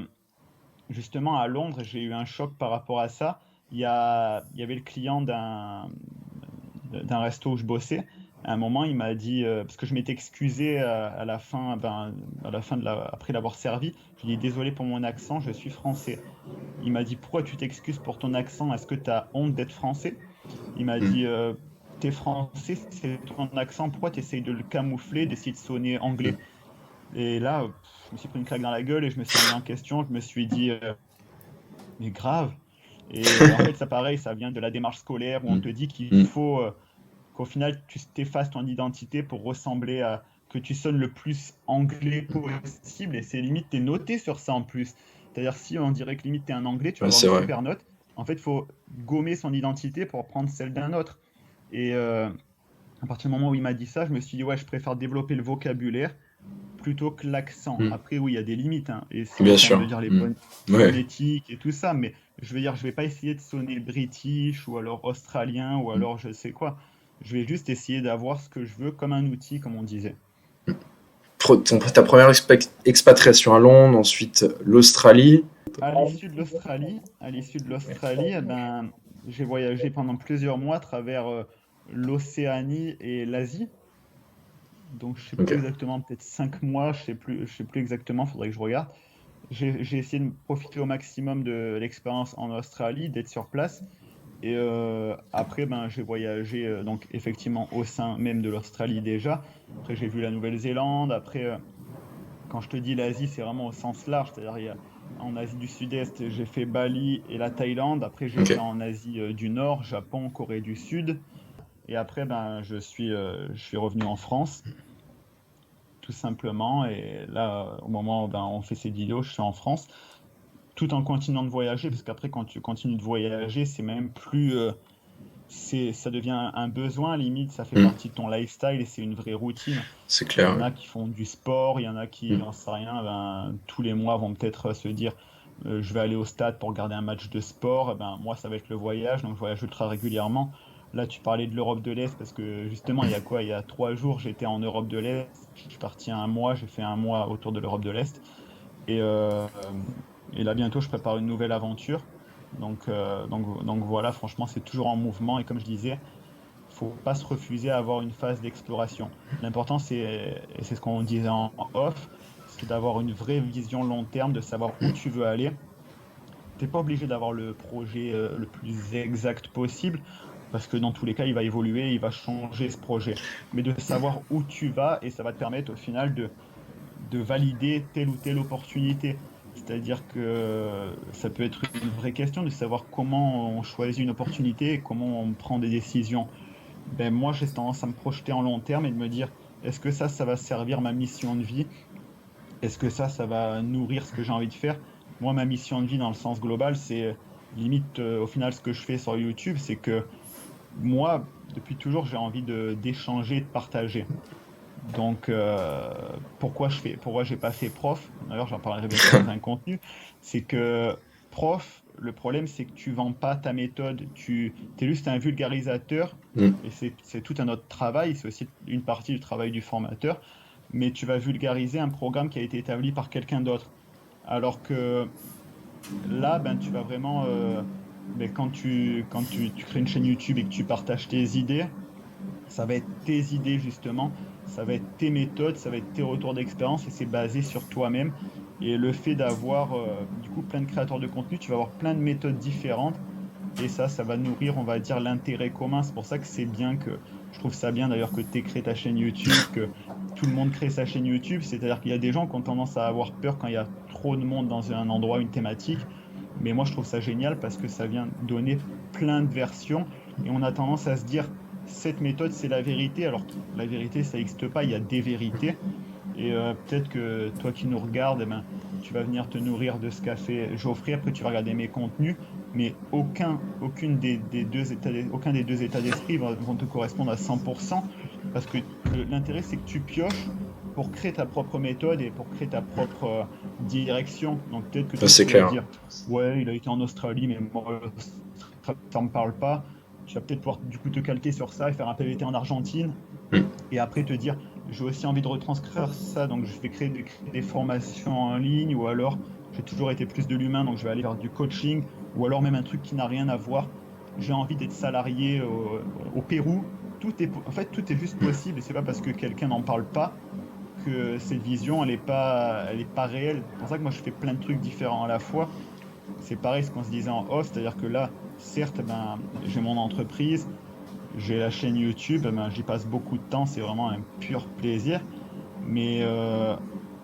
justement à Londres, j'ai eu un choc par rapport à ça. Il y avait le client d'un resto où je bossais. À un moment, il m'a dit, parce que je m'étais excusé à la fin, à la fin après l'avoir servi, je lui ai dit désolé pour mon accent, je suis français. Il m'a dit pourquoi tu t'excuses pour ton accent? Est-ce que tu as honte d'être français? Il m'a Mm. dit t'es français, c'est ton accent, pourquoi tu essayes de le camoufler, d'essayer de sonner anglais? Mm. Et là, je me suis pris une claque dans la gueule et je me suis remis en question. Je me suis dit, mais grave. Et en fait, ça pareil, ça vient de la démarche scolaire où on Mm. te dit qu'il Mm. faut qu'au final, tu t'effaces ton identité pour ressembler à que tu sonnes le plus anglais possible. Et c'est limite, t'es noté sur ça en plus. C'est-à-dire, si on dirait que limite t'es un anglais, tu vas Ouais, avoir c'est une vrai. super note. En fait, il faut gommer son identité pour prendre celle d'un autre. Et à partir du moment où il m'a dit ça, je me suis dit, ouais, je préfère développer le vocabulaire plutôt que l'accent. Mm. Après, oui, il y a des limites, hein, et c'est Bien bien quand même sûr. de dire les Mm. bonnes Ouais. phonétiques et tout ça, mais je veux dire, je vais pas essayer de sonner british ou alors australien ou Mm. alors je sais quoi. Je vais juste essayer d'avoir ce que je veux comme un outil, comme on disait. Ta première expatriation à Londres, ensuite l'Australie. À l'issue de l'Australie, eh ben, j'ai voyagé pendant plusieurs mois à travers l'Océanie et l'Asie. Donc, je sais Ok. plus exactement, peut-être 5 mois, je sais plus exactement, faudrait que je regarde. J'ai essayé de profiter au maximum de l'expérience en Australie, d'être sur place. Et après, ben, j'ai voyagé donc effectivement au sein même de l'Australie déjà. Après, j'ai vu la Nouvelle-Zélande. Après, quand je te dis l'Asie, c'est vraiment au sens large. C'est-à-dire, en Asie du Sud-Est, j'ai fait Bali et la Thaïlande. Après, j'ai Ok. été en Asie du Nord, Japon, Corée du Sud. Et après, ben, je suis revenu en France, tout simplement. Et là, au moment où ben, on fait ces vidéos, je suis en France tout en continuant de voyager, parce qu'après, quand tu continues de voyager, c'est même plus. Ça devient un besoin, limite, ça fait Mm. partie de ton lifestyle et c'est une vraie routine. C'est Il y clair. en Ouais. a qui font du sport, il y en a qui, Mm. j'en sais rien, ben, tous les mois vont peut-être se dire je vais aller au stade pour regarder un match de sport. Ben, moi, ça va être le voyage, donc je voyage ultra régulièrement. Là, tu parlais de l'Europe de l'Est, parce que justement, il y a quoi? Il y a 3 jours, j'étais en Europe de l'Est. Je suis parti un mois, j'ai fait un mois autour de l'Europe de l'Est. Et, et là, bientôt, je prépare une nouvelle aventure. Donc voilà, franchement, c'est toujours en mouvement. Et comme je disais, faut pas se refuser à avoir une phase d'exploration. L'important, et c'est ce qu'on disait en off, c'est d'avoir une vraie vision long terme, de savoir où tu veux aller. T'es pas obligé d'avoir le projet le plus exact possible, parce que dans tous les cas, il va évoluer, il va changer ce projet. Mais de savoir où tu vas, et ça va te permettre au final de valider telle ou telle opportunité. C'est-à-dire que ça peut être une vraie question de savoir comment on choisit une opportunité et comment on prend des décisions. Ben moi, j'ai tendance à me projeter en long terme et de me dire, est-ce que ça va servir ma mission de vie? Est-ce que ça va nourrir ce que j'ai envie de faire? Moi, ma mission de vie dans le sens global, c'est limite, au final, ce que je fais sur YouTube, c'est que moi, depuis toujours, j'ai envie d'échanger, de partager. Donc, pourquoi j'ai pas fait prof? D'ailleurs, j'en parlerai bientôt dans un contenu. C'est que prof, le problème, c'est que tu vends pas ta méthode, tu es juste un vulgarisateur, Mm. et c'est tout un autre travail, c'est aussi une partie du travail du formateur, mais tu vas vulgariser un programme qui a été établi par quelqu'un d'autre. Alors que là, ben, tu vas vraiment, ben, quand tu crées une chaîne YouTube et que tu partages tes idées, ça va être tes idées justement, ça va être tes méthodes, ça va être tes retours d'expérience et c'est basé sur toi-même. Et le fait d'avoir du coup plein de créateurs de contenu, tu vas avoir plein de méthodes différentes et ça va nourrir, on va dire, l'intérêt commun. C'est pour ça que c'est bien que, je trouve ça bien d'ailleurs que tu aies créé ta chaîne YouTube, que tout le monde crée sa chaîne YouTube. C'est-à-dire qu'il y a des gens qui ont tendance à avoir peur quand il y a trop de monde dans un endroit, une thématique. Mais moi, je trouve ça génial parce que ça vient donner plein de versions et on a tendance à se dire, cette méthode, c'est la vérité, alors que la vérité, ça n'existe pas, il y a des vérités. Et peut-être que toi qui nous regardes, eh ben, tu vas venir te nourrir de ce qu'a fait Geoffrey, après tu vas regarder mes contenus, mais aucun des deux états d'esprit vont te correspondre à 100%, parce que l'intérêt c'est que tu pioches pour créer ta propre méthode et pour créer ta propre direction. Donc peut-être que toi C'est tu vas clair. dire, ouais, il a été en Australie, mais moi, ça me parle pas. Tu vas peut-être pouvoir du coup te calquer sur ça et faire un PVT en Argentine, Mm. et après te dire, j'ai aussi envie de retranscrire ça, donc je vais créer des formations en ligne, ou alors j'ai toujours été plus de l'humain, donc je vais aller vers du coaching, ou alors même un truc qui n'a rien à voir. J'ai envie d'être salarié au Pérou. En fait, tout est juste possible, et c'est pas parce que quelqu'un n'en parle pas que cette vision, elle est pas réelle. C'est pour ça que moi, je fais plein de trucs différents à la fois. C'est pareil ce qu'on se disait en off, c'est-à-dire que là, certes, ben, j'ai mon entreprise, j'ai la chaîne YouTube, ben, j'y passe beaucoup de temps, c'est vraiment un pur plaisir. Mais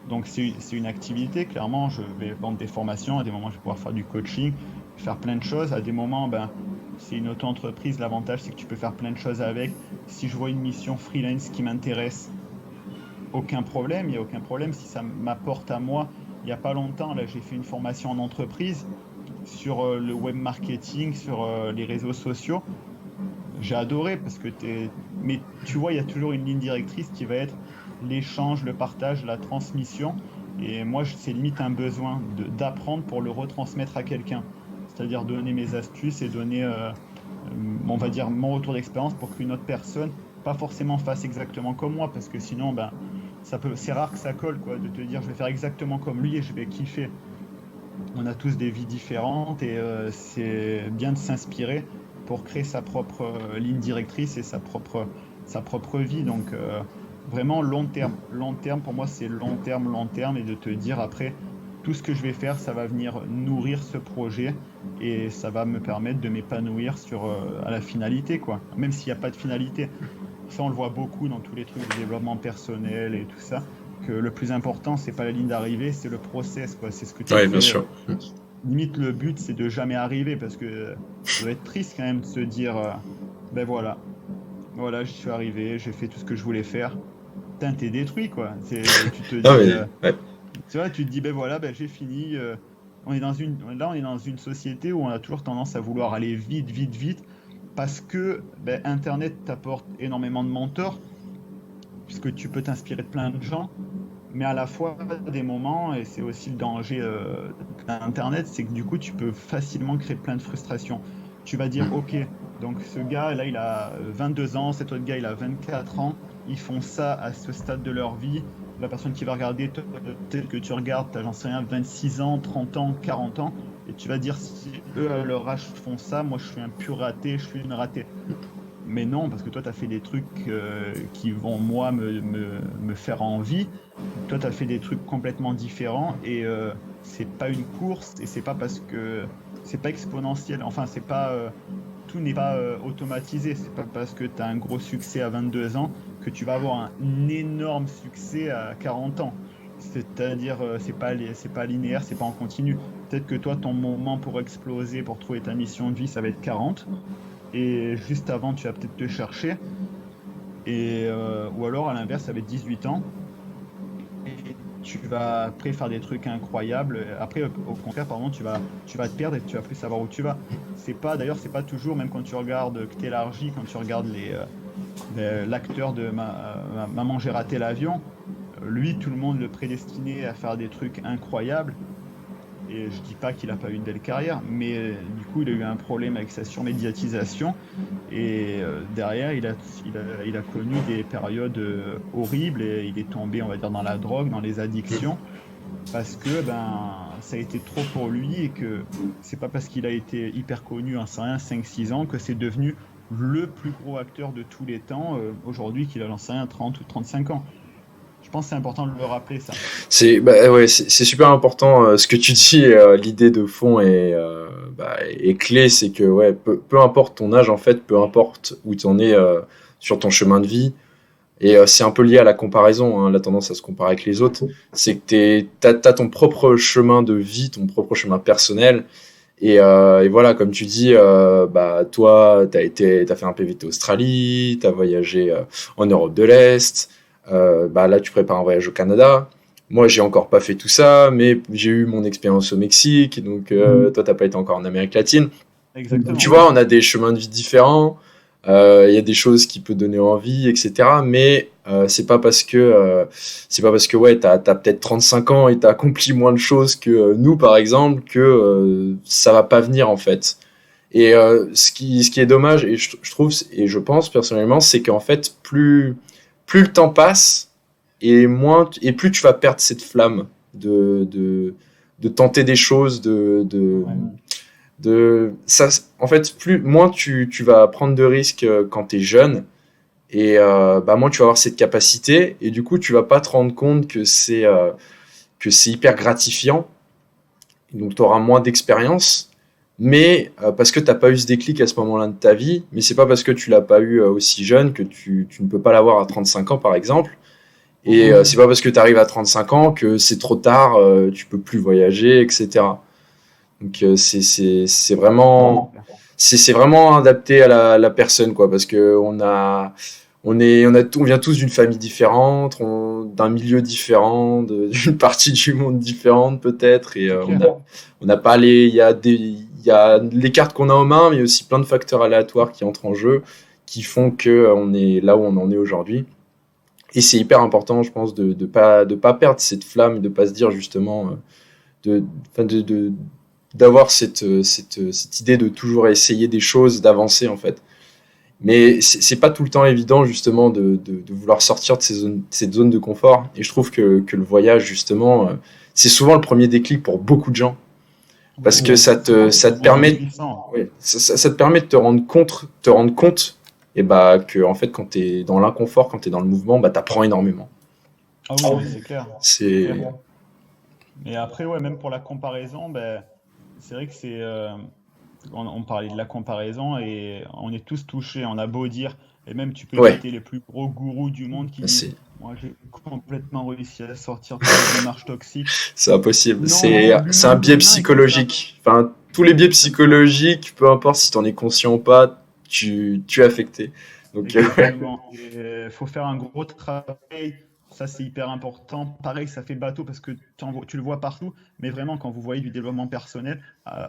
donc c'est une activité, clairement, je vais vendre des formations, à des moments je vais pouvoir faire du coaching, faire plein de choses, à des moments ben, c'est une auto-entreprise, l'avantage c'est que tu peux faire plein de choses avec. Si je vois une mission freelance qui m'intéresse, aucun problème, il n'y a aucun problème si ça m'apporte à moi. Il n'y a pas longtemps, là j'ai fait une formation en entreprise sur le web marketing, sur les réseaux sociaux. J'ai adoré parce que mais tu vois, il y a toujours une ligne directrice qui va être l'échange, le partage, la transmission. Et moi, c'est limite un besoin d'apprendre pour le retransmettre à quelqu'un. C'est-à-dire donner mes astuces et donner, on va dire, mon retour d'expérience pour qu'une autre personne, pas forcément fasse exactement comme moi, parce que sinon, ben, c'est rare que ça colle, quoi, de te dire je vais faire exactement comme lui et je vais kiffer. On a tous des vies différentes et c'est bien de s'inspirer pour créer sa propre ligne directrice et sa propre vie. Donc vraiment long terme. Long terme, pour moi, c'est long terme et de te dire après, tout ce que je vais faire, ça va venir nourrir ce projet et ça va me permettre de m'épanouir à la finalité, quoi. Même s'il n'y a pas de finalité. Ça, on le voit beaucoup dans tous les trucs de développement personnel et tout ça, que le plus important, c'est pas la ligne d'arrivée, c'est le process, quoi. C'est ce que tu Oui, bien fais. sûr. Limite, le but, c'est de jamais arriver, parce que ça doit être triste quand même de se dire, ben voilà, j'y suis arrivé, j'ai fait tout ce que je voulais faire. Putain, t'es détruit, quoi. Tu te Non, dis, mais ouais. tu vois, tu te dis, ben voilà, ben j'ai fini. Là, on est dans une société où on a toujours tendance à vouloir aller vite, vite, vite, parce que ben, Internet t'apporte énormément de mentors, puisque tu peux t'inspirer de plein de gens, mais à la fois des moments, et c'est aussi le danger d'Internet, c'est que du coup, tu peux facilement créer plein de frustrations. Tu vas dire, ok, donc ce gars, là, il a 22 ans, cet autre gars, il a 24 ans, ils font ça à ce stade de leur vie. La personne qui va regarder, peut-être que tu regardes, t'as, j'en sais rien, 26 ans, 30 ans, 40 ans, et tu vas dire, si eux, à leur âge, font ça, moi, je suis un pur raté, je suis une ratée. Mais non, parce que toi, tu as fait des trucs qui vont, moi, me faire envie. Toi, tu as fait des trucs complètement différents et c'est pas une course et c'est pas parce que c'est pas exponentiel. Enfin, c'est pas tout n'est pas automatisé. C'est pas parce que tu as un gros succès à 22 ans que tu vas avoir un énorme succès à 40 ans. C'est-à-dire, c'est pas linéaire, c'est pas en continu. Peut-être que toi, ton moment pour exploser, pour trouver ta mission de vie, ça va être 40. Et juste avant, tu vas peut-être te chercher. Ou alors, à l'inverse, ça va être 18 ans. Et tu vas après faire des trucs incroyables. Après, au contraire, pardon, tu vas te perdre et tu vas plus savoir où tu vas. D'ailleurs, c'est pas toujours, même quand tu regardes, que tu élargis, quand tu regardes l'acteur de Maman, j'ai raté l'avion, lui, tout le monde le prédestinait à faire des trucs incroyables. Et je dis pas qu'il a pas eu une belle carrière, mais du coup, il a eu un problème avec sa surmédiatisation. Et derrière, il a connu des périodes horribles et il est tombé, on va dire, dans la drogue, dans les addictions, parce que ça a été trop pour lui et que c'est pas parce qu'il a été hyper connu en 5-6 ans que c'est devenu le plus gros acteur de tous les temps aujourd'hui qu'il a lancé un 30 ou 35 ans. Je pense que c'est important de le rappeler ça. C'est super important ce que tu dis. L'idée de fond est clé, c'est que ouais, peu importe ton âge en fait, peu importe où tu en es sur ton chemin de vie, et c'est un peu lié à la comparaison, hein, la tendance à se comparer avec les autres, c'est que t'as ton propre chemin de vie, ton propre chemin personnel. Et voilà, comme tu dis, toi, t'as fait un PVT Australie, t'as voyagé en Europe de l'Est, là, tu prépares un voyage au Canada. Moi, j'ai encore pas fait tout ça, mais j'ai eu mon expérience au Mexique, donc toi, t'as pas été encore en Amérique latine. Donc, tu Exactement. vois, on a des chemins de vie différents. Il y a des choses qui peuvent donner envie, etc. Mais c'est pas parce que ouais, t'as peut-être 35 ans et t'as accompli moins de choses que nous, par exemple, que ça va pas venir en fait. Et ce qui est dommage, et je trouve, et je pense personnellement, c'est qu'en fait, plus le temps passe, et plus tu vas perdre cette flamme de tenter des choses, Ouais. ça, en fait, moins tu vas prendre de risques quand tu es jeune, et moins tu vas avoir cette capacité, et du coup, tu vas pas te rendre compte que c'est hyper gratifiant, donc tu auras moins d'expérience, mais parce que t'as pas eu ce déclic à ce moment-là de ta vie, mais c'est pas parce que tu l'as pas eu aussi jeune que tu ne peux pas l'avoir à 35 ans, par exemple. Et c'est pas parce que tu arrives à 35 ans que c'est trop tard, tu peux plus voyager, etc. Donc c'est vraiment c'est vraiment adapté à la personne, quoi, parce que on vient tous d'une famille différente, d'un milieu différent, d'une partie du monde différente peut-être, et C'est clair. on n'a pas il y a les cartes qu'on a en main, mais il y a aussi plein de facteurs aléatoires qui entrent en jeu, qui font que on est là où on en est aujourd'hui. Et c'est hyper important, je pense, de pas perdre cette flamme, de pas se dire justement de, enfin, d'avoir cette idée de toujours essayer des choses, d'avancer en fait. Mais c'est pas tout le temps évident justement de vouloir sortir de cette zone de confort. Et je trouve que le voyage justement, c'est souvent le premier déclic pour beaucoup de gens. Parce que ça te C'est permet, puissant. ouais, ça te permet de te rendre compte et que en fait quand tu es dans l'inconfort, quand tu es dans le mouvement, tu apprends énormément. Ah oui, mais c'est clair. C'est C'est clair. Mais après, ouais, même pour la comparaison, c'est vrai que on parlait de la comparaison et on est tous touchés. On a beau dire, et même tu peux ouais, citer les plus gros gourous du monde qui disent, c'est moi j'ai complètement réussi à sortir de cette démarche toxique. c'est impossible. Non, C'est un biais l'humain est comme ça. psychologique. Enfin, tous les biais Exactement. psychologiques, peu importe si tu en es conscient ou pas, tu es affecté. Donc ouais, Exactement. Il faut faire un gros travail. Ça, c'est hyper important. Pareil, ça fait bateau parce que tu le vois partout. Mais vraiment, quand vous voyez du développement personnel,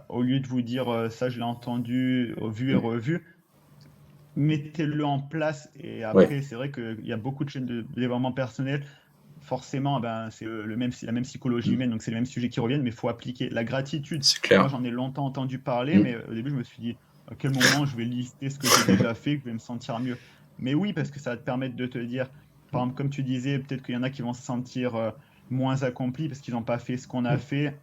au lieu de vous dire ça, je l'ai entendu, vu et revu, mettez-le en place. Et ouais, après, c'est vrai qu'il y a beaucoup de chaînes de développement personnel. Forcément, c'est la même psychologie humaine, donc c'est les mêmes sujets qui reviennent, mais il faut appliquer. La gratitude, c'est moi clair. j'en ai longtemps entendu parler, Mm, mais au début je me suis dit, à quel moment je vais lister ce que j'ai déjà fait, que je vais me sentir mieux. Mais oui, parce que ça va te permettre de te dire, par exemple, comme tu disais, peut-être qu'il y en a qui vont se sentir moins accomplis parce qu'ils n'ont pas fait ce qu'on a fait,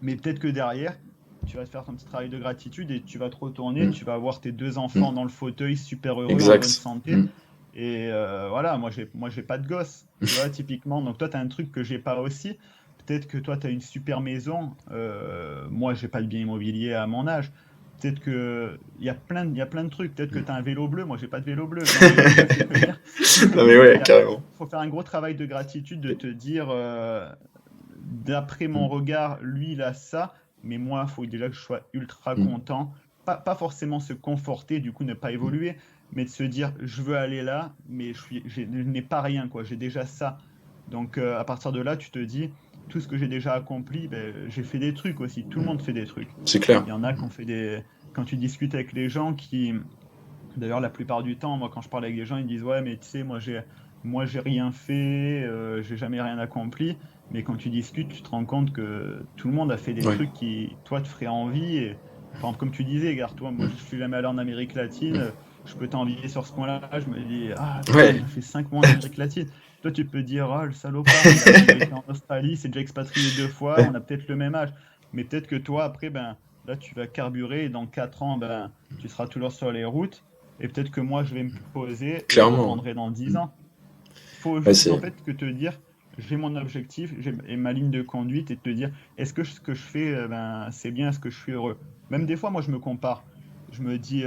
mais peut-être que derrière, tu vas te faire ton petit travail de gratitude et tu vas te retourner, mm, tu vas voir tes deux enfants mm. dans le fauteuil, super heureux, en bonne Exact. santé. Mm, Et voilà, moi j'ai pas de gosse, tu vois, typiquement. Donc toi, tu as un truc que j'ai pas aussi. Peut-être que toi, tu as une super maison. Moi, j'ai pas de bien immobilier à mon âge. Peut-être que il y a plein de trucs. Peut-être que tu as un vélo bleu. Moi, j'ai pas de vélo bleu. Non, mais tu vois ce que je veux dire. non mais ouais, Il carrément. faut faire un gros travail de gratitude, de te dire, d'après mon Mm, regard, lui, il a ça, mais moi, il faut déjà que je sois ultra mm, content. Pas forcément se conforter, du coup, ne pas mm, évoluer, mais de se dire, je veux aller là, mais je n'ai pas rien, quoi. J'ai déjà ça. Donc, à partir de là, tu te dis, tout ce que j'ai déjà accompli, j'ai fait des trucs aussi. Tout le monde fait des trucs. c'est clair. Il y en a qui ont fait des. Quand tu discutes avec les gens qui. D'ailleurs, la plupart du temps, moi, quand je parle avec des gens, ils me disent, ouais, mais tu sais, moi, j'ai rien fait, j'ai jamais rien accompli. mais quand tu discutes, tu te rends compte que tout le monde a fait des Ouais. trucs qui, toi, te feraient envie. Et, par exemple, comme tu disais, gare, toi, moi, Mm. je suis jamais allé en Amérique latine, Mm. je peux t'envier sur ce point-là. Je me dis, ah putain, il Ouais, a fait 5 mois en Amérique latine. Toi, tu peux dire, ah, le salopard, il a été en Australie, s'est déjà expatrié 2 fois, ouais, on a peut-être le même âge. Mais peut-être que toi, après, ben, là, tu vas carburer et dans 4 ans, ben, tu seras toujours sur les routes. Et peut-être que moi, je vais me poser et je clairement. reprendrai dans Mm. 10 ans. Faut Ouais, juste, en c'est fait, que te dire, j'ai mon objectif, j'ai et ma ligne de conduite et te dire, est-ce que ce que je fais, ben, c'est bien, est-ce que je suis heureux? Même des fois, moi, je me compare. Je me dis,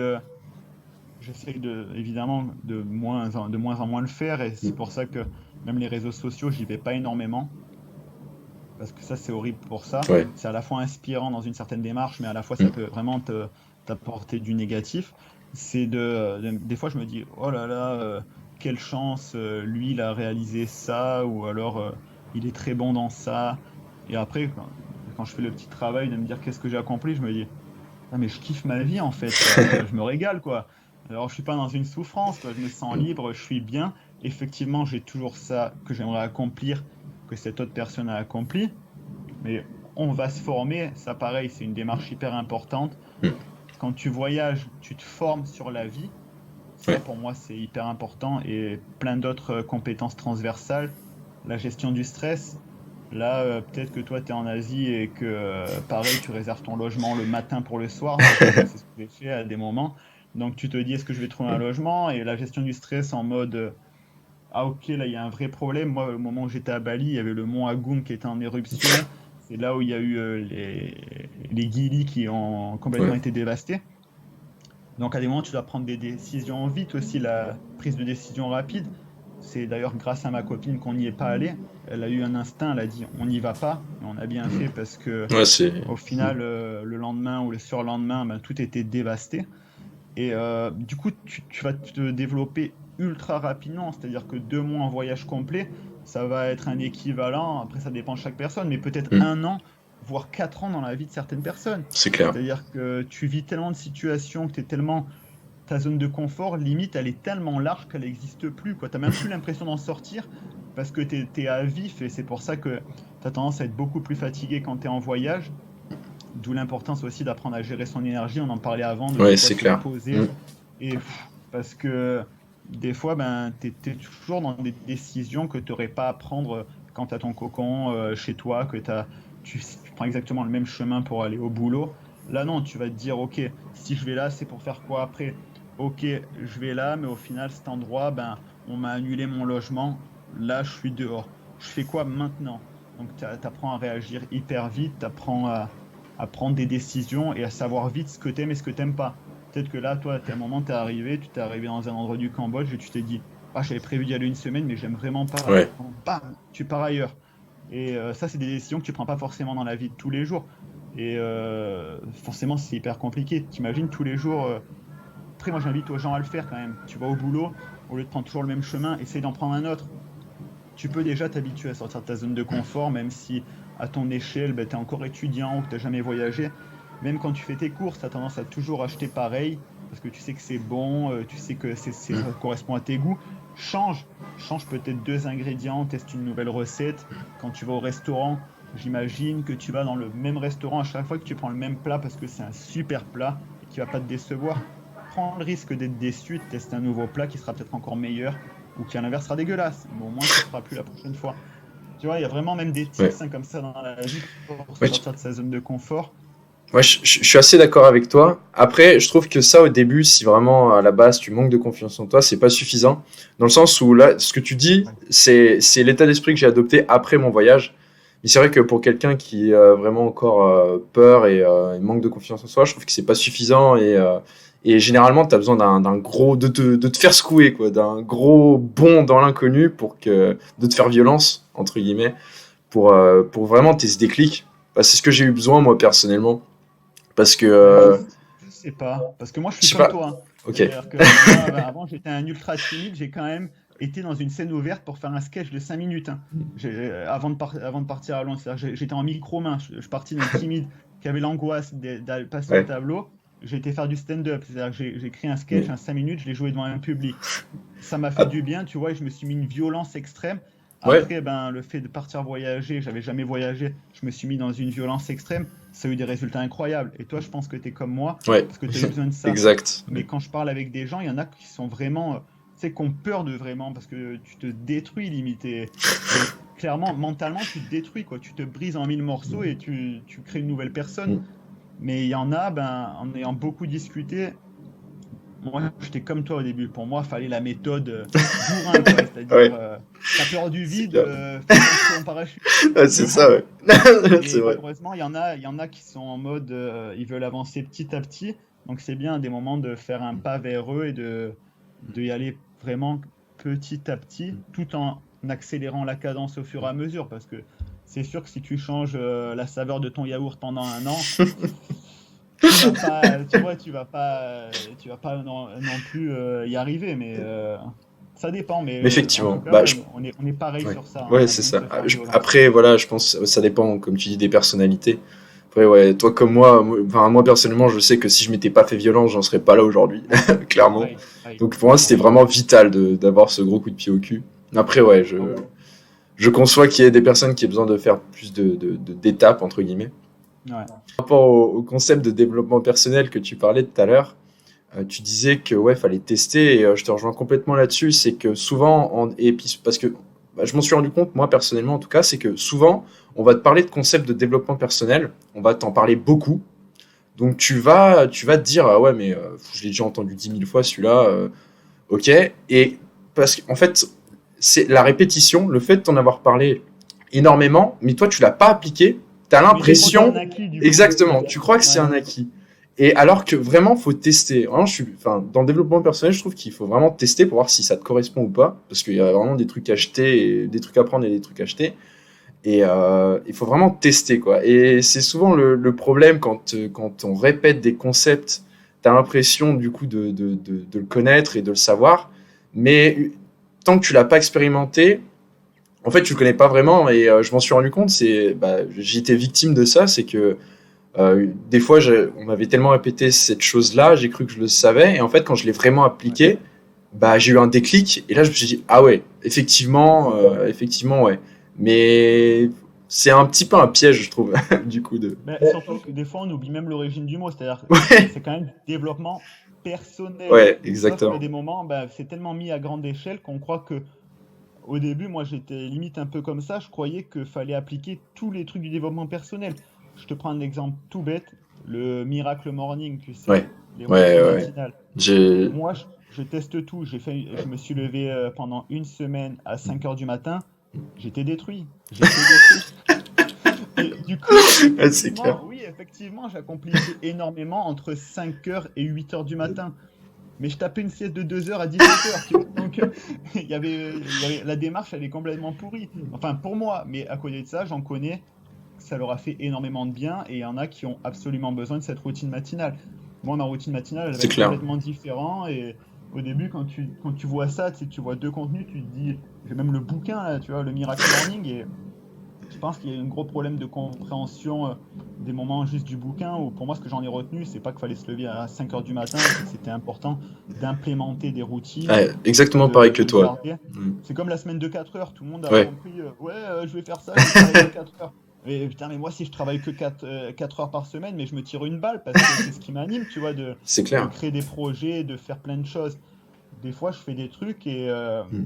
j'essaie évidemment, de moins en moins le faire et c'est mm. pour ça que même les réseaux sociaux, j'y vais pas énormément parce que ça, c'est horrible pour ça. Ouais. C'est à la fois inspirant dans une certaine démarche, mais à la fois, ça Mm. peut vraiment t'apporter du négatif. Des fois, je me dis, oh là là, quelle chance, lui, il a réalisé ça, ou alors il est très bon dans ça. Et après, quand je fais le petit travail de me dire qu'est-ce que j'ai accompli, je me dis, ah, mais je kiffe ma vie en fait, quoi. Je me régale, quoi. Alors, je suis pas dans une souffrance, quoi. Je me sens Mm. libre, je suis bien. Effectivement, j'ai toujours ça que j'aimerais accomplir, que cette autre personne a accompli. Mais on va se former, ça pareil, c'est une démarche hyper importante. Mm. Quand tu voyages, tu te formes sur la vie. Ça, Ouais. pour moi, c'est hyper important. Et plein d'autres compétences transversales. La gestion du stress. Là, peut-être que toi, tu es en Asie et que, pareil, tu réserves ton logement le matin pour le soir. Moi, c'est ce que j'ai fait à des moments. Donc, tu te dis, est-ce que je vais trouver un Mm. logement? Et la gestion du stress en mode, ah ok, là, il y a un vrai problème. Moi, au moment où j'étais à Bali, il y avait le mont Agung qui était en éruption. C'est là où il y a eu les Gili qui ont complètement Ouais. été dévastés. Donc à des moments, tu dois prendre des décisions vite aussi, la prise de décision rapide. C'est d'ailleurs grâce à ma copine qu'on n'y est pas allé. Elle a eu un instinct, elle a dit on n'y va pas. Et on a bien fait parce que Ouais, c'est. au Mm. final, le lendemain ou le surlendemain, ben, tout était dévasté. Et du coup, tu vas te développer ultra rapidement. C'est-à-dire que 2 mois en voyage complet, ça va être un équivalent. Après, ça dépend de chaque personne, mais peut-être Mm. 1 an, voire 4 ans dans la vie de certaines personnes. C'est clair. C'est-à-dire que tu vis tellement de situations, que tu es tellement. Ta zone de confort, limite, elle est tellement large qu'elle n'existe plus, quoi. Tu n'as même plus l'impression d'en sortir parce que tu es à vif et c'est pour ça que tu as tendance à être beaucoup plus fatigué quand tu es en voyage. D'où l'importance aussi d'apprendre à gérer son énergie. On en parlait avant, de des Ouais, fois c'est se clair. poser. Mm. Et parce que des fois, ben, tu es toujours dans des décisions que tu n'aurais pas à prendre quand tu as ton cocon chez toi, que tu prends exactement le même chemin pour aller au boulot. Là, non, tu vas te dire, OK, si je vais là, c'est pour faire quoi après? OK, je vais là, mais au final, cet endroit, ben, on m'a annulé mon logement. Là, je suis dehors. Je fais quoi maintenant? Donc, tu apprends à réagir hyper vite, tu apprends à prendre des décisions et à savoir vite ce que t'aimes et ce que t'aimes pas. Peut-être que là, toi, à un moment, tu t'es arrivé dans un endroit du Cambodge et tu t'es dit, ah, j'avais prévu d'y aller une semaine, mais j'aime vraiment pas. Ouais. Bam, tu pars ailleurs. Et ça, c'est des décisions que tu prends pas forcément dans la vie de tous les jours. Et forcément, c'est hyper compliqué. T'imagines tous les jours. Après, moi, j'invite aux gens à le faire quand même. Tu vas au boulot, au lieu de prendre toujours le même chemin, essaye d'en prendre un autre. Tu peux déjà t'habituer à sortir de ta zone de confort, même si à ton échelle, ben, tu es encore étudiant ou que tu n'as jamais voyagé. Même quand tu fais tes courses, tu as tendance à toujours acheter pareil, parce que tu sais que c'est bon, tu sais que Mm. ça correspond à tes goûts. Change peut-être 2 ingrédients, teste une nouvelle recette. Quand tu vas au restaurant, j'imagine que tu vas dans le même restaurant à chaque fois que tu prends le même plat parce que c'est un super plat et qui va pas te décevoir. Prends le risque d'être déçu, de tester un nouveau plat qui sera peut-être encore meilleur ou qui à l'inverse sera dégueulasse, mais au moins tu ne feras plus la prochaine fois. Tu vois, il y a vraiment même des Ouais. tips comme ça dans la vie pour Ouais, sortir de sa zone de confort. ouais, je suis assez d'accord avec toi. Après, je trouve que ça, au début, si vraiment à la base tu manques de confiance en toi, c'est pas suffisant. Dans le sens où là, ce que tu dis, Ouais. c'est l'état d'esprit que j'ai adopté après mon voyage. Mais c'est vrai que pour quelqu'un qui a vraiment encore peur et manque de confiance en soi, je trouve que c'est pas suffisant et généralement tu as besoin d'un gros de te faire secouer quoi, d'un gros bond dans l'inconnu de te faire violence entre guillemets pour vraiment tes déclics. Bah, c'est ce que j'ai eu besoin moi personnellement parce que Ben, je sais pas, parce que moi je je suis sais comme pas. toi, hein. Ok. C'est-à-dire que moi, ben, avant j'étais un ultra timide, j'ai quand même été dans une scène ouverte pour faire un sketch de 5 minutes, hein. Avant de partir à Londres, c'est-à-dire que j'étais en micro-main, je partis d'un timide qui avait l'angoisse d'aller passer au Ouais. tableau, j'ai été faire du stand-up, c'est-à-dire que j'ai écrit un sketch, Mm. un 5 minutes, je l'ai joué devant un public. Ça m'a fait Ah, du bien, tu vois, et je me suis mis une violence extrême. Ouais, Après, ben, le fait de partir voyager, j'avais jamais voyagé, je me suis mis dans une violence extrême, ça a eu des résultats incroyables. Et toi, je pense que tu es comme moi, ouais, parce que tu as eu besoin de ça. exact. Mais quand je parle avec des gens, il y en a qui sont vraiment, tu sais, qui ont peur de vraiment, parce que tu te détruis limite. Et clairement, mentalement, tu te détruis, quoi. Tu te brises en mille morceaux et tu crées une nouvelle personne. Mm. Mais il y en a, ben, en ayant beaucoup discuté, moi, j'étais comme toi au début. Pour moi, il fallait la méthode bourrin, quoi. C'est-à-dire, Ouais, t'as peur du c'est vide, clair. fais ton saut en parachute, Ah, tu c'est vois. ça, ouais. C'est Et vrai. malheureusement, il y en a qui sont en mode, ils veulent avancer petit à petit. Donc c'est bien à des moments de faire un pas vers eux et de y aller vraiment petit à petit, tout en accélérant la cadence au fur et à mesure. Parce que c'est sûr que si tu changes la saveur de ton yaourt pendant un an, tu vas pas, tu vois, tu vas pas non plus y arriver. Mais ça dépend. Mais Mais en tout effectivement, cas, bah, ouais, on est pareil ouais, sur ça, hein. ouais, On a c'est besoin de ça. se faire violence. Après, voilà, je pense que ça dépend, comme tu dis, des personnalités. Après, ouais, toi comme enfin, moi personnellement, je sais que si je m'étais pas fait violence, j'en serais pas là aujourd'hui, clairement. Pareil, pareil, Donc pour moi, c'était pareil. vraiment vital d'avoir ce gros coup de pied au cul. Après, ouais, Ah ouais. je conçois qu'il y ait des personnes qui aient besoin de faire plus d'étapes, entre guillemets. Ouais. Par rapport au concept de développement personnel que tu parlais tout à l'heure, tu disais que ouais, fallait tester et je te rejoins complètement là-dessus. C'est que souvent, et puis parce que bah, je m'en suis rendu compte, moi personnellement en tout cas, c'est que souvent, on va te parler de concept de développement personnel, on va t'en parler beaucoup. Donc tu vas te dire, ah ouais, mais je l'ai déjà entendu 10 000 fois celui-là, ok. Et parce qu'en fait, c'est la répétition, le fait de t'en avoir parlé énormément, mais toi tu l'as pas appliqué, tu as Oui, tu crois que c'est un l'impression, acquis du coup. exactement, tu crois que c'est un Ouais. acquis. Et alors que vraiment, faut tester. Vraiment, enfin, dans le développement personnel, je trouve qu'il faut vraiment tester pour voir si ça te correspond ou pas, parce qu'il y a vraiment des trucs à jeter, des trucs à prendre et des trucs à jeter. Et il faut vraiment tester, quoi. Et c'est souvent le problème quand on répète des concepts, tu as l'impression du coup de le connaître et de le savoir, mais tant que tu l'as pas expérimenté, en fait, tu le connais pas vraiment. Et je m'en suis rendu compte, bah, j'ai été victime de ça, c'est que des fois, on m'avait tellement répété cette chose-là, j'ai cru que je le savais, et en fait, quand je l'ai vraiment Ouais. appliqué, bah, j'ai eu un déclic, et là, je me suis dit, ah ouais, effectivement, ouais. Mais c'est un petit peu un piège, je trouve, du coup, de. Mais surtout que des fois, on oublie même l'origine du mot, c'est-à-dire que Ouais, c'est quand même du développement personnel. ouais, Sauf que exactement. des moments, bah, c'est tellement mis à grande échelle qu'on croit que, au début, moi j'étais limite un peu comme ça, je croyais qu'il fallait appliquer tous les trucs du développement personnel. Je te prends un exemple tout bête, le Miracle Morning, tu sais, Ouais, les ouais, routines ouais, ouais. matinales. J'ai. Moi, je teste tout. Je me suis levé pendant une semaine à 5 heures du matin. J'étais détruit. J'étais détruit. Et du coup, Ouais, c'est clair. effectivement, oui, effectivement, j'accomplissais énormément entre 5 heures et 8 heures du matin. Mais je tapais une sieste de 2 heures à 17 heures, tu vois. Donc, la démarche, elle est complètement pourrie. Enfin, pour moi, mais à côté de ça, j'en connais, ça leur a fait énormément de bien et il y en a qui ont absolument besoin de cette routine matinale. Moi, ma routine matinale, elle va C'est être clair. complètement différente et au début, quand tu vois ça, tu vois deux contenus, tu te dis, j'ai même le bouquin, là, tu vois, le Miracle Morning et je pense qu'il y a un gros problème de compréhension des moments juste du bouquin, où pour moi, ce que j'en ai retenu, c'est pas qu'il fallait se lever à 5 heures du matin, c'est que c'était important d'implémenter des routines, Ouais, exactement pareil que de toi. garder. Mm. C'est comme la semaine de 4 heures, tout le monde a Ouais, compris, ouais, je vais faire ça, je vais travailler 4 heures. Mais putain, mais moi, si je travaille que 4 heures par semaine, mais je me tire une balle parce que c'est ce qui m'anime, tu vois, c'est de clair. créer des projets, de faire plein de choses. Des fois, je fais des trucs et Mm.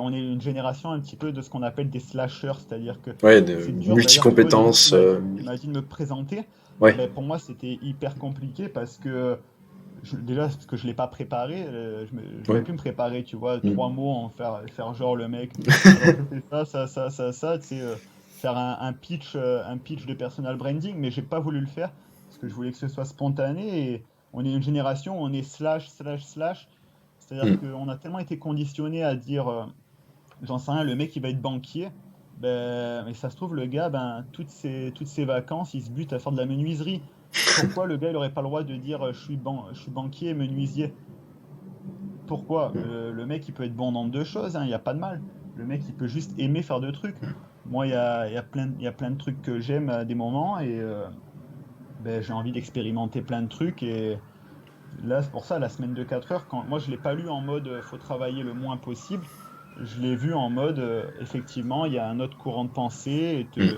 on est une génération un petit peu de ce qu'on appelle des slashers, c'est-à-dire que Ouais, de c'est dur. D'ailleurs, tu vois, au début, multi-compétences. tu m'as dit de me présenter. Ouais, Ben, pour moi, c'était hyper compliqué parce que, déjà, parce que je ne l'ai pas préparé. J'aurais ouais. pu me préparer, tu vois, Mm. 3 mots, faire genre le mec. Alors, je fais ça, tu sais, faire un pitch de personal branding, mais j'ai pas voulu le faire parce que je voulais que ce soit spontané. Et on est une génération, on est slash, slash, slash. C'est-à-dire Mm. qu'on a tellement été conditionné à dire. J'en sais rien, le mec il va être banquier, ben, mais ça se trouve le gars, ben, toutes ses vacances, il se bute à faire de la menuiserie. Pourquoi le gars il aurait pas le droit de dire je suis banquier et menuisier? Pourquoi? Le mec il peut être bon dans deux choses, hein, il n'y a pas de mal. Le mec il peut juste aimer faire deux trucs. Moi il y a plein de trucs que j'aime à des moments et ben, j'ai envie d'expérimenter plein de trucs et là c'est pour ça la semaine de 4 heures, moi je l'ai pas lu en mode faut travailler le moins possible. je l'ai vu en mode, effectivement, il y a un autre courant de pensée et Mm.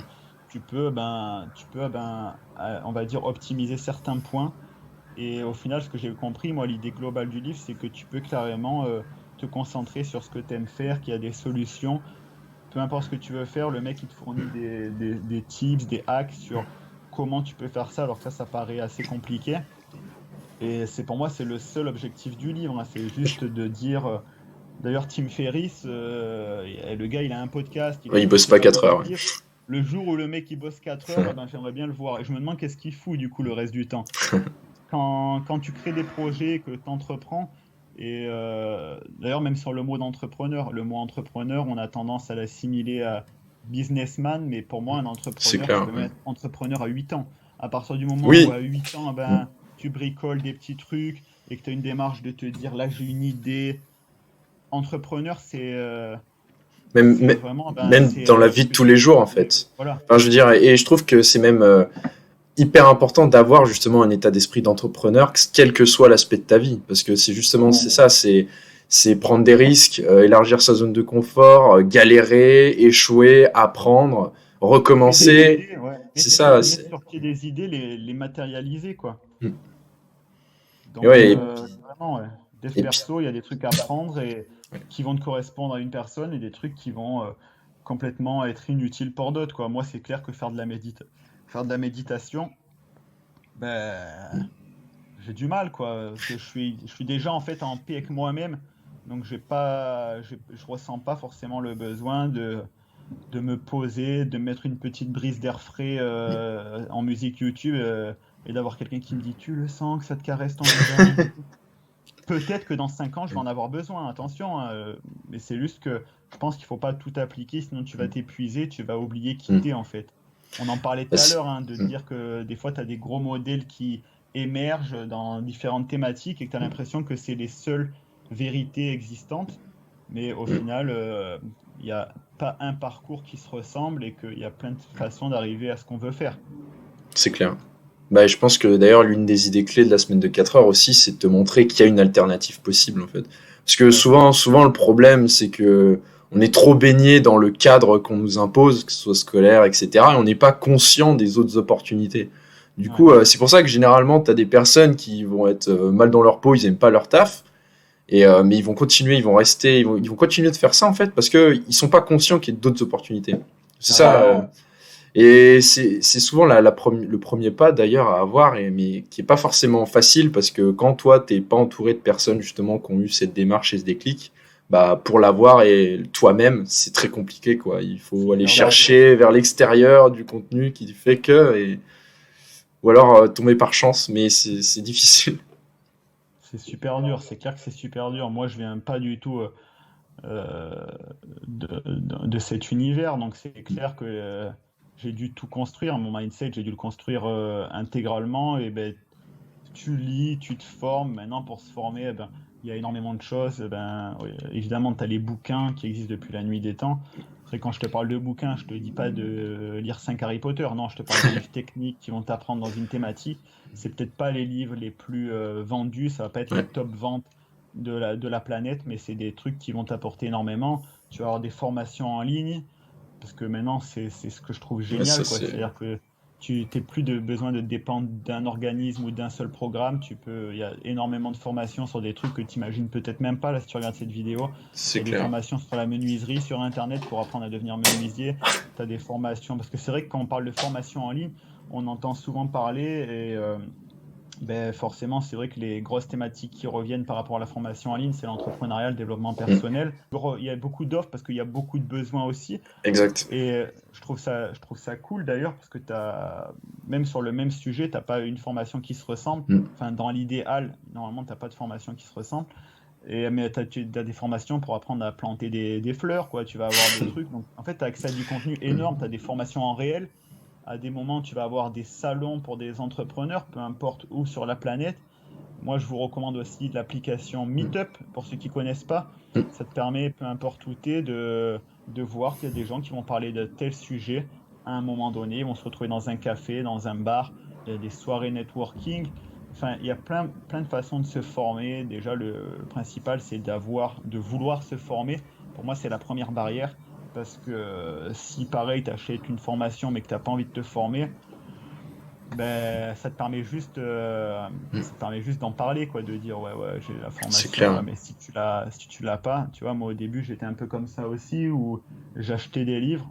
on va dire, optimiser certains points. Et au final, ce que j'ai compris, moi, l'idée globale du livre, c'est que tu peux carrément te concentrer sur ce que tu aimes faire, qu'il y a des solutions. Peu importe ce que tu veux faire, le mec, il te fournit des tips, des hacks sur comment tu peux faire ça, alors que ça paraît assez compliqué. Et pour moi, c'est le seul objectif du livre, hein. C'est juste de dire. D'ailleurs, Tim Ferriss, le gars, il a un podcast, il a Ouais, il écrit bosse ses pas 4 propres heures. livres. Le jour où le mec il bosse 4 heures, eh ben, j'aimerais bien le voir. Et je me demande qu'est-ce qu'il fout du coup le reste du temps. Quand tu crées des projets, que tu entreprends, et d'ailleurs, même sur le mot d'entrepreneur, le mot entrepreneur, on a tendance à l'assimiler à businessman, mais pour moi, un C'est entrepreneur, tu clair. peux Ouais. même être entrepreneur à 8 ans. À partir du moment où Oui. à 8 ans, Mm. ben, tu bricoles des petits trucs et que tu as une démarche de te dire là, j'ai une idée. Entrepreneur, Même, c'est vraiment, ben, même dans la vie ce de que tous tu les fais jours, en évoluer. fait. Voilà. Enfin, je veux dire, et je trouve que c'est même hyper important d'avoir justement un état d'esprit d'entrepreneur, quel que soit l'aspect de ta vie. Parce que c'est justement, c'est ça, c'est prendre des risques, élargir sa zone de confort, galérer, échouer, apprendre, Créer des recommencer. idées, ouais. C'est ça. Mettre sur pied des idées, les matérialiser, quoi. Mm. Et Donc, ouais, vraiment, ouais. Dev et puis, perso, il y a des trucs à prendre et qui vont te correspondre à une personne et des trucs qui vont complètement être inutiles pour d'autres, quoi. Moi, c'est clair que faire de la méditation, ben, j'ai du mal, quoi, parce que je suis déjà en fait en paix avec moi-même, donc je ressens pas forcément le besoin de me poser, de mettre une petite brise d'air frais en musique YouTube et d'avoir quelqu'un qui me dit, tu le sens que ça te caresse ton visage et tout. Peut-être que dans 5 ans, je vais en avoir besoin, attention, hein, mais c'est juste que je pense qu'il faut pas tout appliquer, sinon tu vas t'épuiser, tu vas oublier qui mm. t'es en fait. On en parlait tout à l'heure, hein, de Mm. dire que des fois, tu as des gros modèles qui émergent dans différentes thématiques et que tu as l'impression que c'est les seules vérités existantes, mais au Mm. final, il n'y a pas un parcours qui se ressemble et qu'il y a plein de façons d'arriver à ce qu'on veut faire. C'est clair. Bah, je pense que d'ailleurs, l'une des idées clés de la semaine de 4 heures aussi, c'est de te montrer qu'il y a une alternative possible, en fait. Parce que Ouais, souvent, le problème, c'est que on est trop baigné dans le cadre qu'on nous impose, que ce soit scolaire, etc. Et on n'est pas conscient des autres opportunités. Du ouais. coup, c'est pour ça que généralement, tu as des personnes qui vont être mal dans leur peau, ils aiment pas leur taf. Mais ils vont continuer, ils vont rester, ils vont continuer de faire ça, en fait, parce qu'ils sont pas conscients qu'il y a d'autres opportunités. C'est T'as ça. raison. Et c'est souvent le premier pas d'ailleurs à avoir, mais qui est pas forcément facile parce que quand toi t'es pas entouré de personnes justement qui ont eu cette démarche et ce déclic, bah pour l'avoir et toi-même c'est très compliqué quoi. Il faut C'est aller hyper dur. chercher vers l'extérieur du contenu qui fait que, ou alors tomber par chance, mais c'est difficile. C'est super dur, c'est clair que c'est super dur. Moi, je viens pas du tout euh, de cet univers, donc c'est clair que j'ai dû tout construire. Mon mindset, j'ai dû le construire intégralement. Et ben, tu lis, tu te formes. Maintenant, pour se former, eh ben, il y a énormément de choses. Eh ben, oui, évidemment, tu as les bouquins qui existent depuis la nuit des temps. Après, quand je te parle de bouquins, je te dis pas de lire 5 Harry Potter. Non, je te parle de livres techniques qui vont t'apprendre dans une thématique. C'est peut-être pas les livres les plus vendus. Ça va pas être les Ouais, top ventes de la planète, mais c'est des trucs qui vont t'apporter énormément. Tu vas avoir des formations en ligne. Parce que maintenant, c'est ce que je trouve ouais, ça génial, quoi. c'est C'est-à-dire que tu n'as plus de besoin de dépendre d'un organisme ou d'un seul programme. Il y a énormément de formations sur des trucs que tu imagines peut-être même pas là si tu regardes cette vidéo. Tu c'est as des clair. formations sur la menuiserie sur Internet pour apprendre à devenir menuisier. Tu as des formations. Parce que c'est vrai que quand on parle de formation en ligne, on entend souvent parler et ben forcément, c'est vrai que les grosses thématiques qui reviennent par rapport à la formation en ligne, c'est l'entrepreneuriat, le développement Mm, personnel. Il y a beaucoup d'offres parce qu'il y a beaucoup de besoins aussi. exact. Et je trouve ça cool d'ailleurs parce que même sur le même sujet, tu n'as pas une formation qui se ressemble. Mm. Enfin, dans l'idéal, normalement, tu n'as pas de formation qui se ressemble. Mais tu as des formations pour apprendre à planter des fleurs, quoi. Tu vas avoir des trucs. Donc, en fait, tu as accès à du contenu énorme. Tu as des formations en réel. À des moments, tu vas avoir des salons pour des entrepreneurs, peu importe où sur la planète. Moi, je vous recommande aussi l'application Meetup, pour ceux qui ne connaissent pas. Mm. Ça te permet, peu importe où tu es, de voir qu'il y a des gens qui vont parler de tel sujet à un moment donné. Ils vont se retrouver dans un café, dans un bar. Il y a des soirées networking. Enfin, il y a plein de façons de se former. Déjà, le principal, c'est de vouloir se former. pour moi, c'est la première barrière. Parce que si pareil, tu achètes une formation mais que tu n'as pas envie de te former, ben, ça te permet juste d'en parler, quoi, de dire ouais, j'ai la C'est formation, ouais, clair. mais si tu l'as pas, tu vois, moi au début j'étais un peu comme ça aussi, où j'achetais des livres,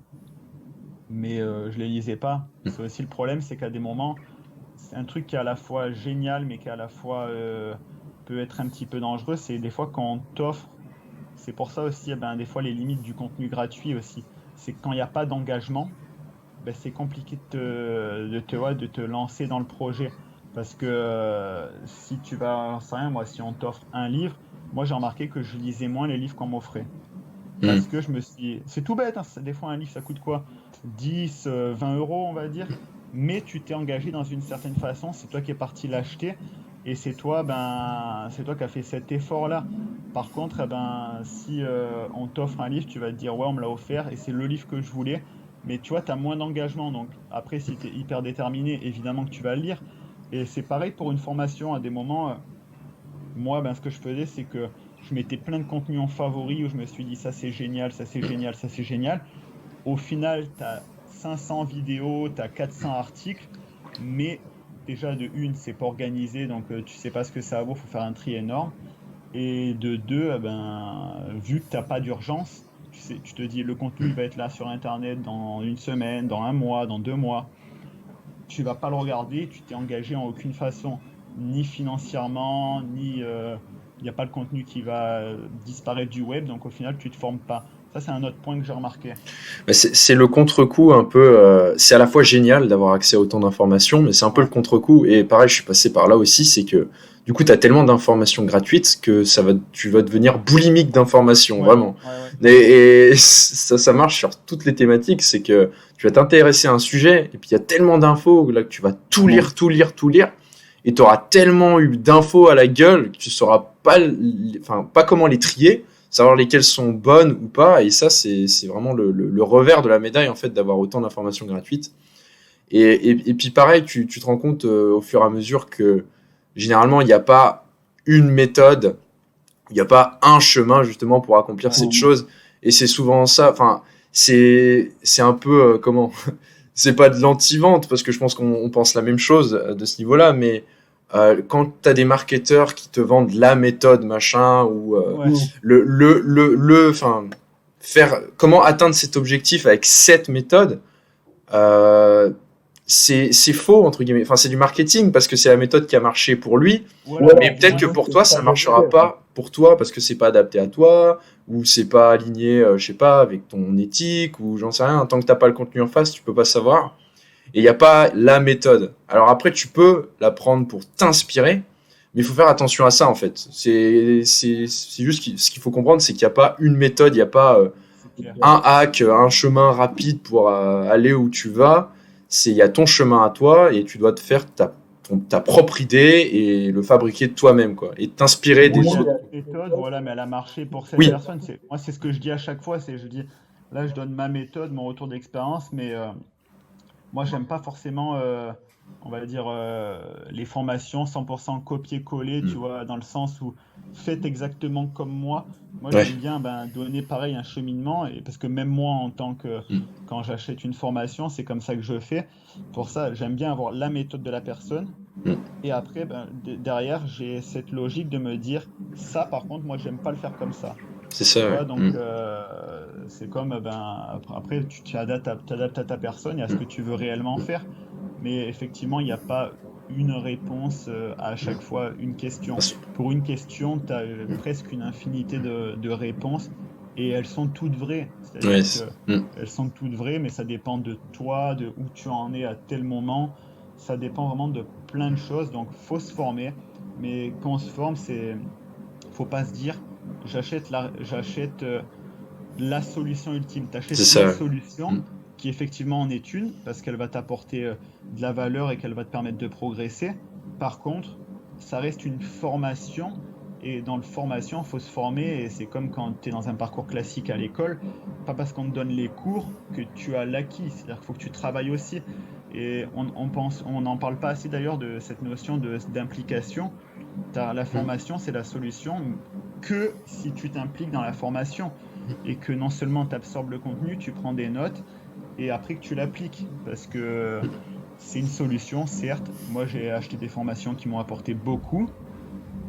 mais je les lisais pas. C'est aussi le problème, c'est qu'à des moments, c'est un truc qui est à la fois génial, mais qui est à la fois peut être un petit peu dangereux, c'est des fois quand on t'offre, c'est pour ça aussi, eh ben, des fois les limites du contenu gratuit aussi, c'est que quand il n'y a pas d'engagement, ben, c'est compliqué ouais, de te lancer dans le projet. Parce que si tu vas, j'en sais rien, moi, si on t'offre un livre, moi j'ai remarqué que je lisais moins les livres qu'on m'offrait. Mm. Parce que je me suis. C'est tout bête, hein, des fois un livre ça coûte quoi? 10, 20 euros, on va dire. Mais tu t'es engagé dans une certaine façon, c'est toi qui es parti l'acheter. Et c'est toi qui as fait cet effort-là. Par contre, eh ben, si on t'offre un livre, tu vas te dire, ouais, on me l'a offert et c'est le livre que je voulais. Mais tu vois, tu as moins d'engagement. Donc après, si tu es hyper déterminé, évidemment que tu vas le lire. Et c'est pareil pour une formation. À des moments, moi, ben, ce que je faisais, c'est que je mettais plein de contenus en favori où je me suis dit, ça c'est génial, ça c'est génial, ça c'est génial. Au final, tu as 500 vidéos, tu as 400 articles, mais déjà de une, c'est pas organisé, donc tu sais pas ce que ça vaut, faut faire un tri énorme. Et de deux, eh ben, vu que t'as pas d'urgence, tu te dis le contenu il va être là sur Internet dans une semaine, dans un mois, dans 2 mois. Tu vas pas le regarder, tu t'es engagé en aucune façon, ni financièrement, ni il n'y a pas le contenu qui va disparaître du web, donc au final tu te formes pas. Ça c'est un autre point que j'ai remarqué. Mais c'est le contre-coup un peu. C'est à la fois génial d'avoir accès à autant d'informations, mais c'est un peu le Ouais, contre-coup. Et pareil, je suis passé par là aussi, c'est que du coup, tu as tellement d'informations gratuites que tu vas devenir boulimique d'informations, ouais, vraiment. ouais, Et ça marche sur toutes les thématiques, c'est que tu vas t'intéresser à un sujet, et puis il y a tellement d'infos là que tu vas tout lire, tout lire, tout lire, et tu auras tellement eu d'infos à la gueule que tu sauras pas, enfin, pas comment les trier, savoir lesquelles sont bonnes ou pas. Et ça, c'est vraiment le revers de la médaille, en fait, d'avoir autant d'informations gratuites. Et puis pareil, tu te rends compte au fur et à mesure que généralement, il n'y a pas une méthode, il n'y a pas un chemin justement pour accomplir ouais, cette chose. Et c'est souvent ça, enfin, c'est un peu, comment, c'est pas de l'anti-vente, parce que je pense qu'on pense la même chose de ce niveau-là, mais quand tu as des marketeurs qui te vendent la méthode machin ou ouais, enfin, faire comment atteindre cet objectif avec cette méthode, euh, c'est faux entre guillemets. Enfin, c'est du marketing parce que c'est la méthode qui a marché pour lui, voilà, mais mais peut-être moi, que pour toi ça marchera pas pour toi parce que c'est pas adapté à toi ou c'est pas aligné, je sais pas, avec ton éthique ou j'en sais rien. Tant que t'as pas le contenu en face, tu peux pas savoir. Et il n'y a pas la méthode. Alors après, tu peux la prendre pour t'inspirer, mais il faut faire attention à ça en fait. C'est juste ce qu'il faut comprendre, c'est qu'il n'y a pas une méthode, il n'y a pas c'est clair. un hack, un chemin rapide pour aller où tu vas. Il y a ton chemin à toi et tu dois te faire ta propre idée et le fabriquer toi-même quoi. Et t'inspirer Moi, des il y a autres. une méthode, voilà, mais elle a marché pour cette Oui, personne. Moi, c'est ce que je dis à chaque fois, je dis, là, je donne ma méthode, mon retour d'expérience, mais moi, j'aime pas forcément, on va dire, les formations 100% copier-coller, tu mm. vois, dans le sens où faites exactement comme moi. Moi, Ouais. j'aime bien ben, donner pareil un cheminement, et parce que même moi, Mm. quand j'achète une formation, c'est comme ça que je fais. Pour ça, j'aime bien avoir la méthode de la personne. Mm. Et après, ben, derrière, j'ai cette logique de me dire, ça, par contre, moi, j'aime pas le faire comme ça. C'est Tu ça, ouais. vois, donc Mm. c'est comme, ben, après, tu t'adaptes à ta personne et à ce Mm. que tu veux réellement faire. Mais effectivement, il n'y a pas une réponse à chaque fois, une question. Parce- Pour une question, tu as presque une infinité de réponses et elles sont toutes vraies. Ouais, C'est-à-dire que mm. elles sont toutes vraies, mais ça dépend de toi, de où tu en es à tel moment. Ça dépend vraiment de plein de choses. Donc, faut se former. Mais quand on se forme, faut pas se dire, j'achète la solution ultime. Tu C'est achètes ça, une ouais. solution Mm. qui effectivement en est une, parce qu'elle va t'apporter de la valeur et qu'elle va te permettre de progresser. Par contre, ça reste une formation. Et dans la formation, il faut se former. Et c'est comme quand tu es dans un parcours classique à l'école. Pas parce qu'on te donne les cours que tu as l'acquis. C'est-à-dire qu'il faut que tu travailles aussi. Et on n'en parle pas assez d'ailleurs de cette notion d'implication. La Mm. formation, c'est la solution que si tu t'impliques dans la formation. et que non seulement tu absorbes le contenu, tu prends des notes et après que tu l'appliques. Parce que c'est une solution, certes. Moi, j'ai acheté des formations qui m'ont apporté beaucoup,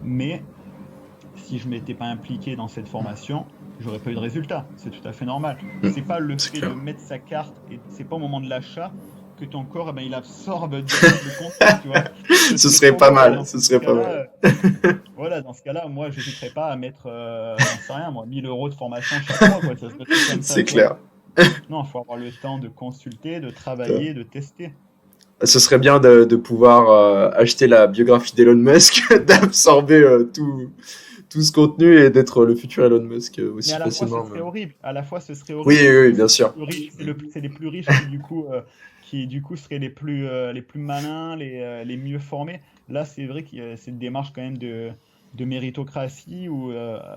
mais si je m'étais pas impliqué dans cette formation, j'aurais pas eu de résultat. C'est tout à fait normal. C'est pas le C'est fait clair. de mettre sa carte et c'est pas au moment de l'achat que ton corps il absorbe direct le contenu, tu vois. Ce serait Trop pas beau, et mal, dans ce ce serait pas cas-là, mal. voilà, dans ce cas-là, moi, j'hésiterais pas à mettre, j'en sais rien, moi, 1000 euros de formation chaque mois, quoi. Ça serait tout comme ça, C'est tu vois. clair. Non, il faut avoir le temps de consulter, de Euh, travailler, de tester. Ce serait bien de pouvoir acheter la biographie d'Elon Musk, d'absorber tout ce contenu et d'être le futur Elon Musk Mais aussi à la fois, ce facilement. serait horrible. À la fois, ce serait Oui, horrible oui, parce oui, que bien c'est les sûr. plus riches, c'est les plus riches qui du coup seraient les plus malins, les mieux formés. Là, c'est vrai que c'est une démarche quand même de méritocratie où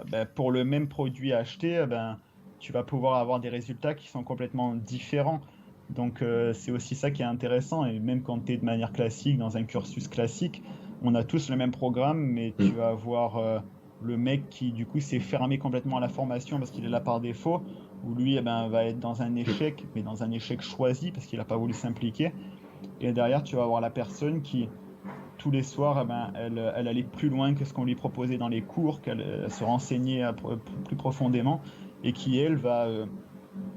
ben, pour le même produit acheté, ben, tu vas pouvoir avoir des résultats qui sont complètement différents. Donc, c'est aussi ça qui est intéressant. Et même quand tu es de manière classique, dans un cursus classique, on a tous le même programme, mais tu Mm. vas avoir le mec qui du coup s'est fermé complètement à la formation parce qu'il est là par défaut, ou lui eh ben, va être dans un échec, mais dans un échec choisi parce qu'il n'a pas voulu s'impliquer. Et derrière, tu vas avoir la personne qui, tous les soirs, eh ben, elle allait plus loin que ce qu'on lui proposait dans les cours, qu'elle se renseignait plus profondément, et qui, elle, va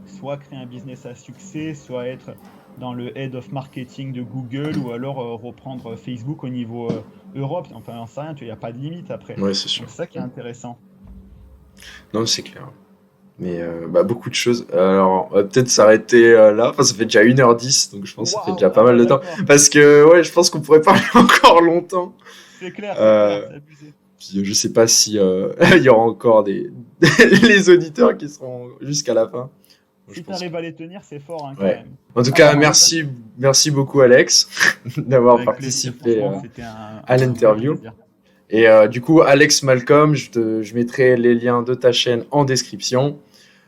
soit créer un business à succès, soit être dans le head of marketing de Google, ou alors reprendre Facebook au niveau Europe. Enfin, j'en sais rien, il n'y a pas de limite après. Ouais, c'est sûr. Donc c'est ça qui est intéressant. Non, c'est clair. Mais bah, beaucoup de choses. Alors, on va peut-être s'arrêter là. Enfin, ça fait déjà 1h10, donc je pense que ça fait Waouh! déjà pas Ah mal ouais, de temps. d'accord. Parce que, ouais, je pense qu'on pourrait parler encore longtemps. C'est clair, Euh, c'est abusé. Puis je sais pas si il y aura encore les auditeurs qui seront jusqu'à la fin. Je Si tu pense que arrives à les tenir, c'est fort hein, quand ouais. même. En tout Ah, cas, bah, merci beaucoup Alex d'avoir avec plaisir, participé franchement, c'était à un vrai l'interview. plaisir. Et du coup, Alex Malcolm, je mettrai les liens de ta chaîne en description.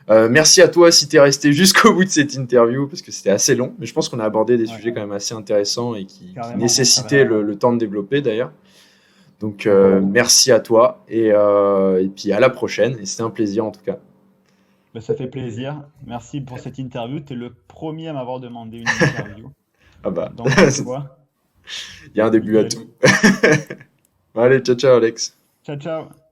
Merci à toi si tu es resté jusqu'au bout de cette interview, parce que c'était assez long, mais je pense qu'on a abordé des Ouais, sujets quand même assez intéressants et qui carrément, nécessitaient carrément. le temps de développer d'ailleurs. Donc Complètement. merci à toi et puis à la prochaine. Et c'était un plaisir en tout cas. Bah, ça fait plaisir. Merci pour cette interview. Tu es le premier à m'avoir demandé une interview. Ah bah, Donc, comme quoi, il y a un début à nickel. tout. Allez, ciao ciao Alex. Ciao, ciao.